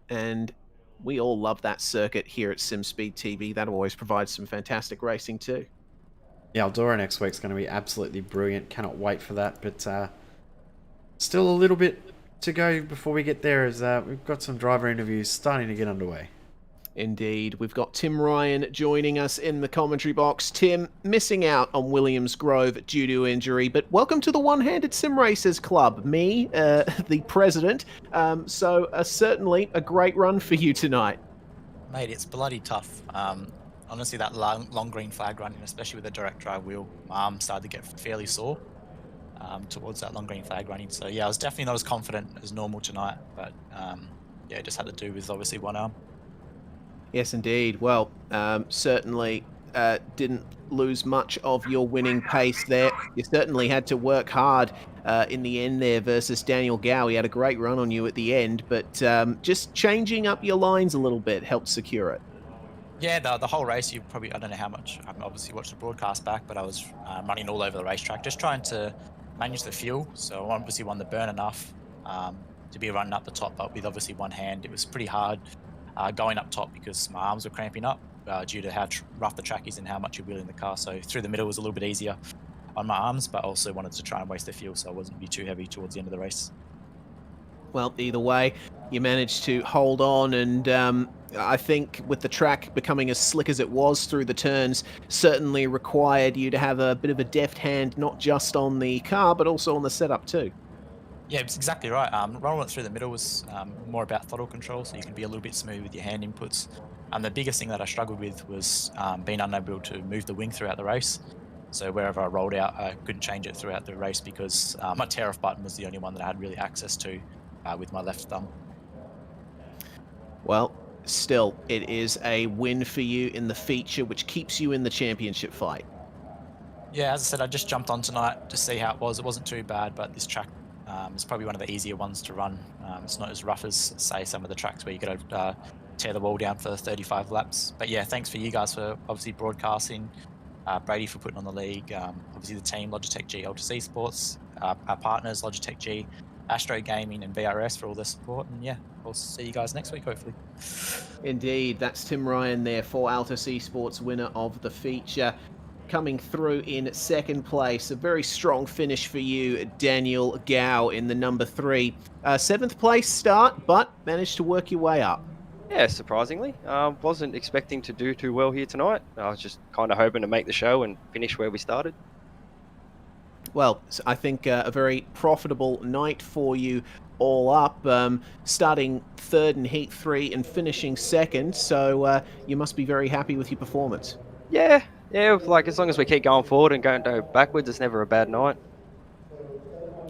and we all love that circuit here at SimSpeed TV. That always provides some fantastic racing too. Yeah, Eldora next week's going to be absolutely brilliant. Cannot wait for that, but still a little bit to go before we get there, as we've got some driver interviews starting to get underway. Indeed. We've got Tim Ryan joining us in the commentary box. Tim, missing out on Williams Grove due to injury, but welcome to the One-Handed Sim Racers Club. Me, the president. So certainly a great run for you tonight. Mate, it's bloody tough. Honestly, that long green flag running, especially with the direct drive wheel, my arm started to get fairly sore towards that long green flag running. So yeah, I was definitely not as confident as normal tonight, but yeah, it just had to do with obviously one arm. Yes, indeed. Well, certainly didn't lose much of your winning pace there. You certainly had to work hard in the end there versus Daniel Gow. He had a great run on you at the end, but just changing up your lines a little bit helped secure it. Yeah, the whole race, you probably, I don't know how much, I haven't obviously watched the broadcast back, but I was running all over the racetrack, just trying to manage the fuel. So I obviously wanted to burn enough to be running up the top, but with obviously one hand. It was pretty hard going up top because my arms were cramping up due to how rough the track is and how much you're wheeling the car. So through the middle was a little bit easier on my arms, but also wanted to try and waste the fuel so I wasn't be too heavy towards the end of the race. Well, either way, you managed to hold on, and I think with the track becoming as slick as it was through the turns, certainly required you to have a bit of a deft hand, not just on the car, but also on the setup too. Yeah, it's exactly right. Rolling it through the middle was more about throttle control, so you can be a little bit smooth with your hand inputs. And the biggest thing that I struggled with was being unable to move the wing throughout the race. So wherever I rolled out, I couldn't change it throughout the race because my tear-off button was the only one that I had really access to with my left thumb. Well, still, it is a win for you in the feature, which keeps you in the championship fight. Yeah, as I said, I just jumped on tonight to see how it was. It wasn't too bad, but this track is probably one of the easier ones to run. It's not as rough as, say, some of the tracks where you got to tear the wall down for 35 laps. But yeah, thanks for you guys for obviously broadcasting, Brady for putting on the league, obviously the team, Logitech G Altus Esports, our partners, Logitech G, Astro Gaming and VRS for all their support. And yeah, we'll see you guys next week, hopefully. Indeed, that's Tim Ryan there for Altus Esports, winner of the feature. Coming through in second place, a very strong finish for you, Daniel Gow, in the number 3. 7th place start, but managed to work your way up. Yeah, surprisingly. Wasn't expecting to do too well here tonight. I was just kind of hoping to make the show and finish where we started. Well, I think a very profitable night for you all up, starting 3rd in Heat 3 and finishing 2nd, so you must be very happy with your performance. Yeah, like as long as we keep going forward and don't go backwards, it's never a bad night.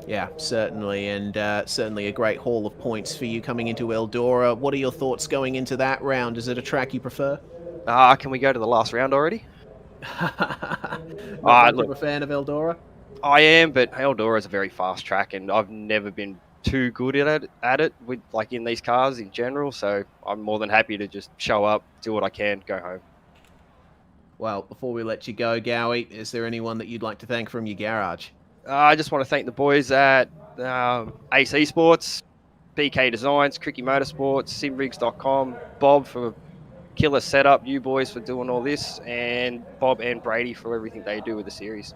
Yeah, certainly, and certainly a great haul of points for you coming into Eldora. What are your thoughts going into that round? Is it a track you prefer? Can we go to the last round already? Look, a fan of Eldora? I am, but Eldora is a very fast track, and I've never been too good at it with like in these cars in general. So I'm more than happy to just show up, do what I can, go home. Well, before we let you go, Gowie, is there anyone that you'd like to thank from your garage? I just want to thank the boys at Ace Esports, BK Designs, Cricky Motorsports, simrigs.com, Bob for killer setup, you boys for doing all this, and Bob and Brady for everything they do with the series.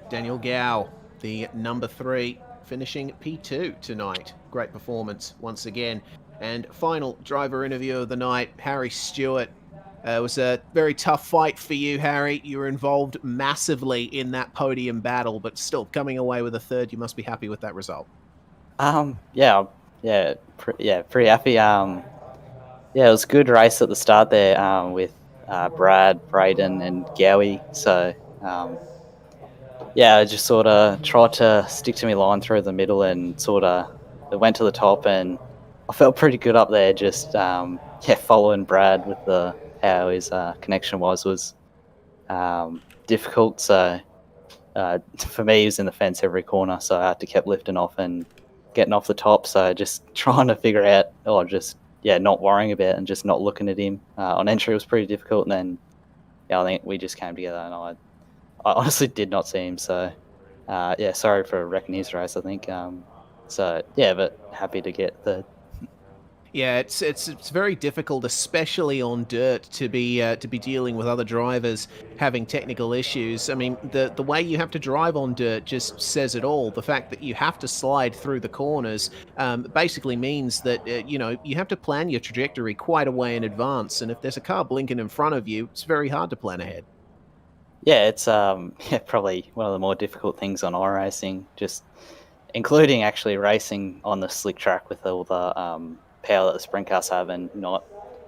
Daniel Gow, the number 3, finishing P2 tonight. Great performance once again. And final driver interview of the night, Harry Stewart. It was a very tough fight for you, Harry. You were involved massively in that podium battle, but still coming away with a third. You must be happy with that result. Pretty happy. It was a good race at the start there with Brad, Braden, and Gowie. So I just sort of tried to stick to my line through the middle and sort of went to the top, and I felt pretty good up there. Just following Brad with how his connection was difficult. So for me, he was in the fence every corner, so I had to keep lifting off and getting off the top. So just trying to figure out, not worrying about it and just not looking at him. On entry, it was pretty difficult, and then I think we just came together, and I honestly did not see him. So sorry for wrecking his race, I think. But happy to get the. Yeah, it's very difficult, especially on dirt, to be dealing with other drivers having technical issues. I mean, the way you have to drive on dirt just says it all. The fact that you have to slide through the corners basically means that you have to plan your trajectory quite a way in advance. And if there's a car blinking in front of you, it's very hard to plan ahead. Yeah, it's probably one of the more difficult things on iRacing, just including actually racing on the slick track with all the power that the sprint cars have, and not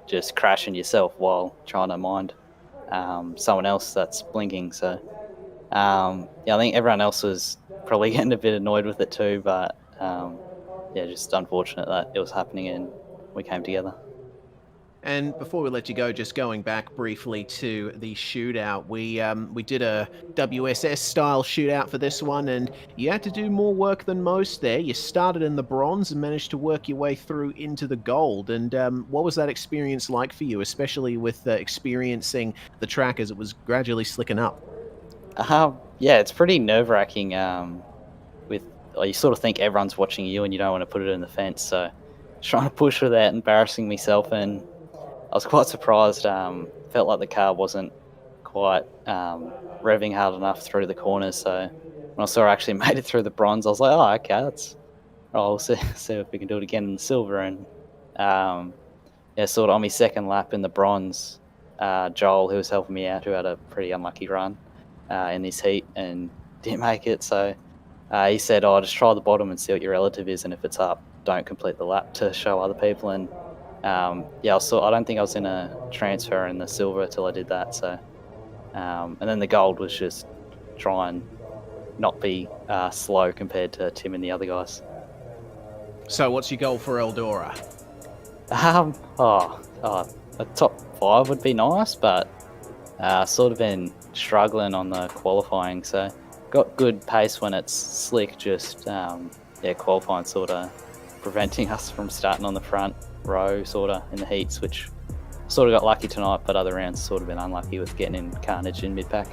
just crashing yourself while trying to mind someone else that's blinking. So I think everyone else was probably getting a bit annoyed with it too, but just unfortunate that it was happening and we came together. And before we let you go, just going back briefly to the shootout, we did a WSS-style shootout for this one, and you had to do more work than most there. You started in the bronze and managed to work your way through into the gold. And what was that experience like for you, especially with experiencing the track as it was gradually slicking up? It's pretty nerve-wracking. You sort of think everyone's watching you and you don't want to put it in the fence, so trying to push without embarrassing myself, and I was quite surprised. Felt like the car wasn't quite revving hard enough through the corners. So when I saw I actually made it through the bronze, I was like, "Oh, okay, we'll see if we can do it again in the silver." And sort of on my second lap in the bronze, Joel, who was helping me out, who had a pretty unlucky run in this heat and didn't make it. So he said, just try the bottom and see what your relative is, and if it's up, don't complete the lap to show other people. And I don't think I was in a transfer in the silver till I did that. So and then the gold was just try and not be slow compared to Tim and the other guys. So what's your goal for Eldora? A top 5 would be nice, but sort of been struggling on the qualifying. So got good pace when it's slick, just qualifying sort of preventing us from starting on the front row sort of in the heats, which sort of got lucky tonight, but other rounds sort of been unlucky with getting in carnage in mid-pack.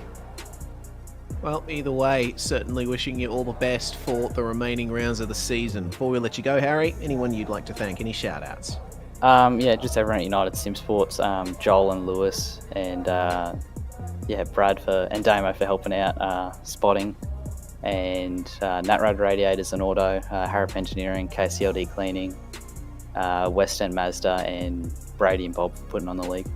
Well, either way, certainly wishing you all the best for the remaining rounds of the season. Before we let you go, Harry, anyone you'd like to thank? Any shout-outs? Just everyone at United Sim Sports, Joel and Lewis, and Brad and Damo for helping out spotting, and Natrad Radiators and Auto, Harrop Engineering, KCLD Cleaning, West End Mazda, and Brady and Bob for putting on the league.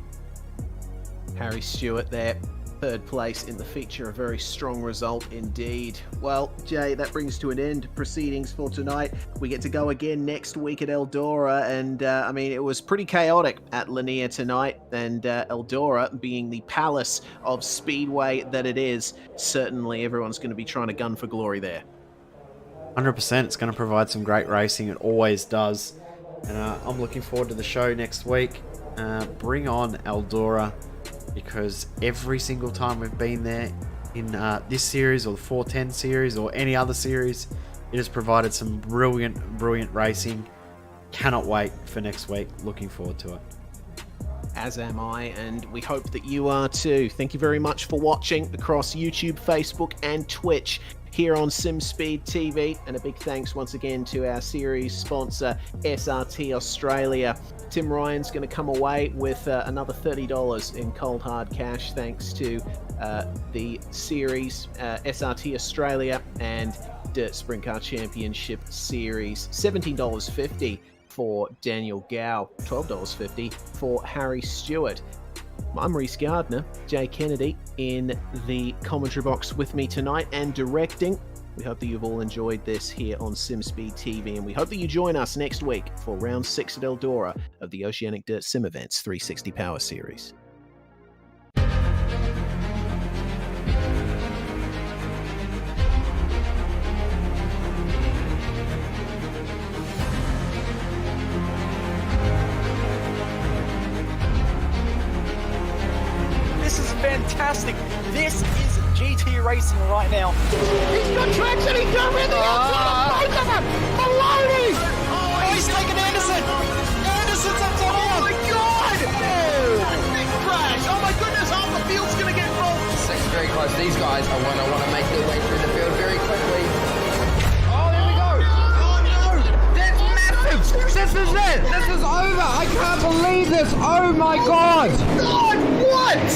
Harry Stewart there, third place in the feature, a very strong result indeed. Well, Jay, that brings to an end proceedings for tonight. We get to go again next week at Eldora, and it was pretty chaotic at Lanier tonight, and Eldora, being the palace of Speedway that it is, certainly everyone's going to be trying to gun for glory there. 100%, it's going to provide some great racing, it always does. And I'm looking forward to the show next week. Bring on Eldora, because every single time we've been there in this series or the 410 series or any other series, it has provided some brilliant racing. Cannot wait for next week. Looking forward to it. As am I, and we hope that you are too. Thank you very much for watching across YouTube, Facebook, and Twitch. here on SimSpeed TV. And a big thanks once again to our series sponsor, SRT Australia. Tim Ryan's going to come away with another $30 in cold hard cash thanks to the series SRT Australia and Dirt Sprint Car Championship Series. $17.50 for Daniel Gow, $12.50 for Harry Stewart. I'm Reese Gardner, Jay Kennedy in the commentary box with me tonight and directing. We hope that you've all enjoyed this here on SimSpeed TV, and we hope that you join us next week for round 6 at Eldora of the Oceanic Dirt Sim Events 360 Power Series. This is fantastic. This is GT racing right now. He's got traction, he's going around the outside of both of them! Maloney! Oh, he's taking Anderson. Anderson's up to Oh my god! Big crash! Oh my goodness, half the field's gonna get rolled! Sec's very close. These guys are want to make their way through the field very quickly. Oh, there we go! Oh no! That's massive! This is it! This is over! I can't believe this! Oh my god! God, what?